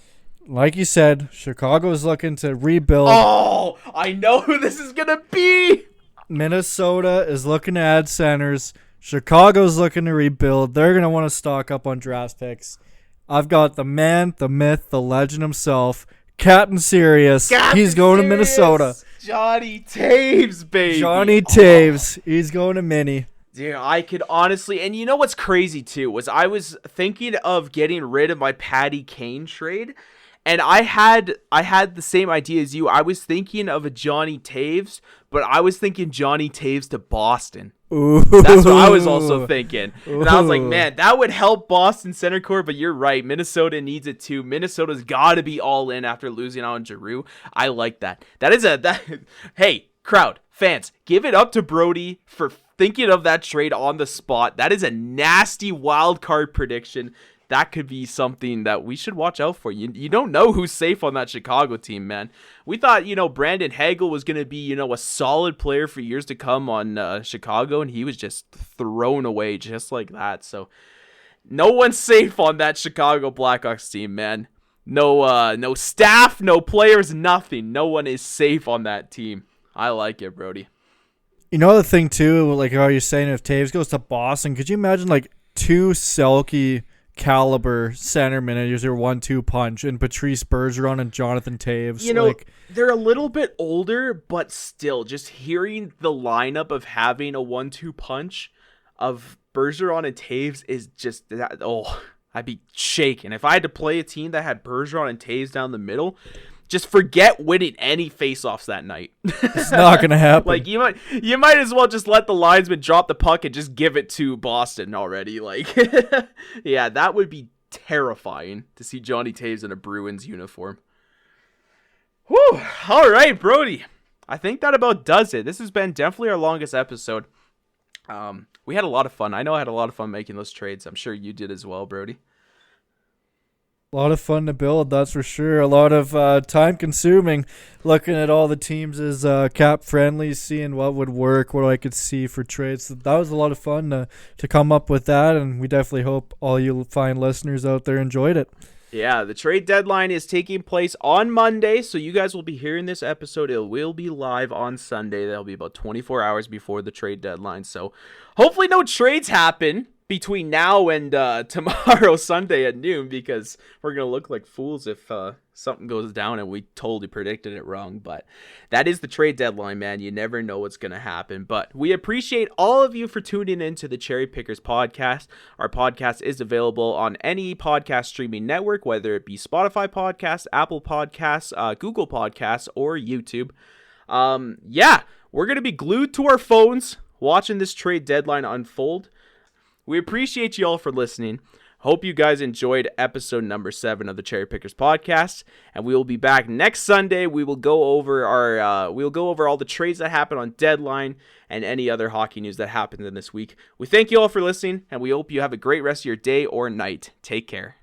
Like you said, Chicago's looking to rebuild. Oh, I know who this is going to be. Minnesota is looking to add centers. Chicago's looking to rebuild. They're going to want to stock up on draft picks. I've got the man, the myth, the legend himself, Captain Sirius. He's going to Minnesota. Johnny Taves, baby. Johnny Taves. He's going to Mini. Dude, I could honestly, and you know what's crazy too, was I was thinking of getting rid of my Patty Kane trade, and I had the same idea as you. I was thinking of a Johnny Taves, but I was thinking Johnny Taves to Boston. Ooh. That's what I was also thinking. And I was like, man, that would help Boston center core, but you're right. Minnesota needs it too. Minnesota's got to be all in after losing out on Giroux. I like that. Hey, crowd, fans, give it up to Brody for thinking of that trade on the spot. That is a nasty wild card prediction. That could be something that we should watch out for. You don't know who's safe on that Chicago team, man. We thought, Brandon Hagel was going to be, a solid player for years to come on Chicago, and he was just thrown away just like that. So no one's safe on that Chicago Blackhawks team, man. No staff, no players, nothing. No one is safe on that team. I like it, Brody. You know the thing too, like how you're saying, if Taves goes to Boston, could you imagine like two Selke caliber centermen and use their 1-2 punch and Patrice Bergeron and Jonathan Taves? You know, they're a little bit older, but still, just hearing the lineup of having a 1-2 punch of Bergeron and Taves is just that. Oh, I'd be shaking if I had to play a team that had Bergeron and Taves down the middle. Just forget winning any faceoffs that night. It's not gonna happen. Like you might as well just let the linesman drop the puck and just give it to Boston already. Like, yeah, that would be terrifying to see Johnny Taves in a Bruins uniform. Whew. All right, Brody. I think that about does it. This has been definitely our longest episode. We had a lot of fun. I know I had a lot of fun making those trades. I'm sure you did as well, Brody. A lot of fun to build, that's for sure. A lot of time consuming, looking at all the teams as cap friendly, seeing what would work, what I could see for trades. So that was a lot of fun to come up with that, and we definitely hope all you fine listeners out there enjoyed it. Yeah, the trade deadline is taking place on Monday, so you guys will be hearing this episode. It will be live on Sunday. That'll be about 24 hours before the trade deadline, so hopefully no trades happen between now and tomorrow, Sunday at noon, because we're going to look like fools if something goes down and we totally predicted it wrong. But that is the trade deadline, man. You never know what's going to happen. But we appreciate all of you for tuning in to the Cherry Pickers podcast. Our podcast is available on any podcast streaming network, whether it be Spotify podcasts, Apple podcasts, Google podcasts, or YouTube. Yeah, we're going to be glued to our phones watching this trade deadline unfold. We appreciate you all for listening. Hope you guys enjoyed episode number 7 of the Cherry Pickers podcast, and we will be back next Sunday. We will go over all the trades that happened on deadline and any other hockey news that happened in this week. We thank you all for listening, and we hope you have a great rest of your day or night. Take care.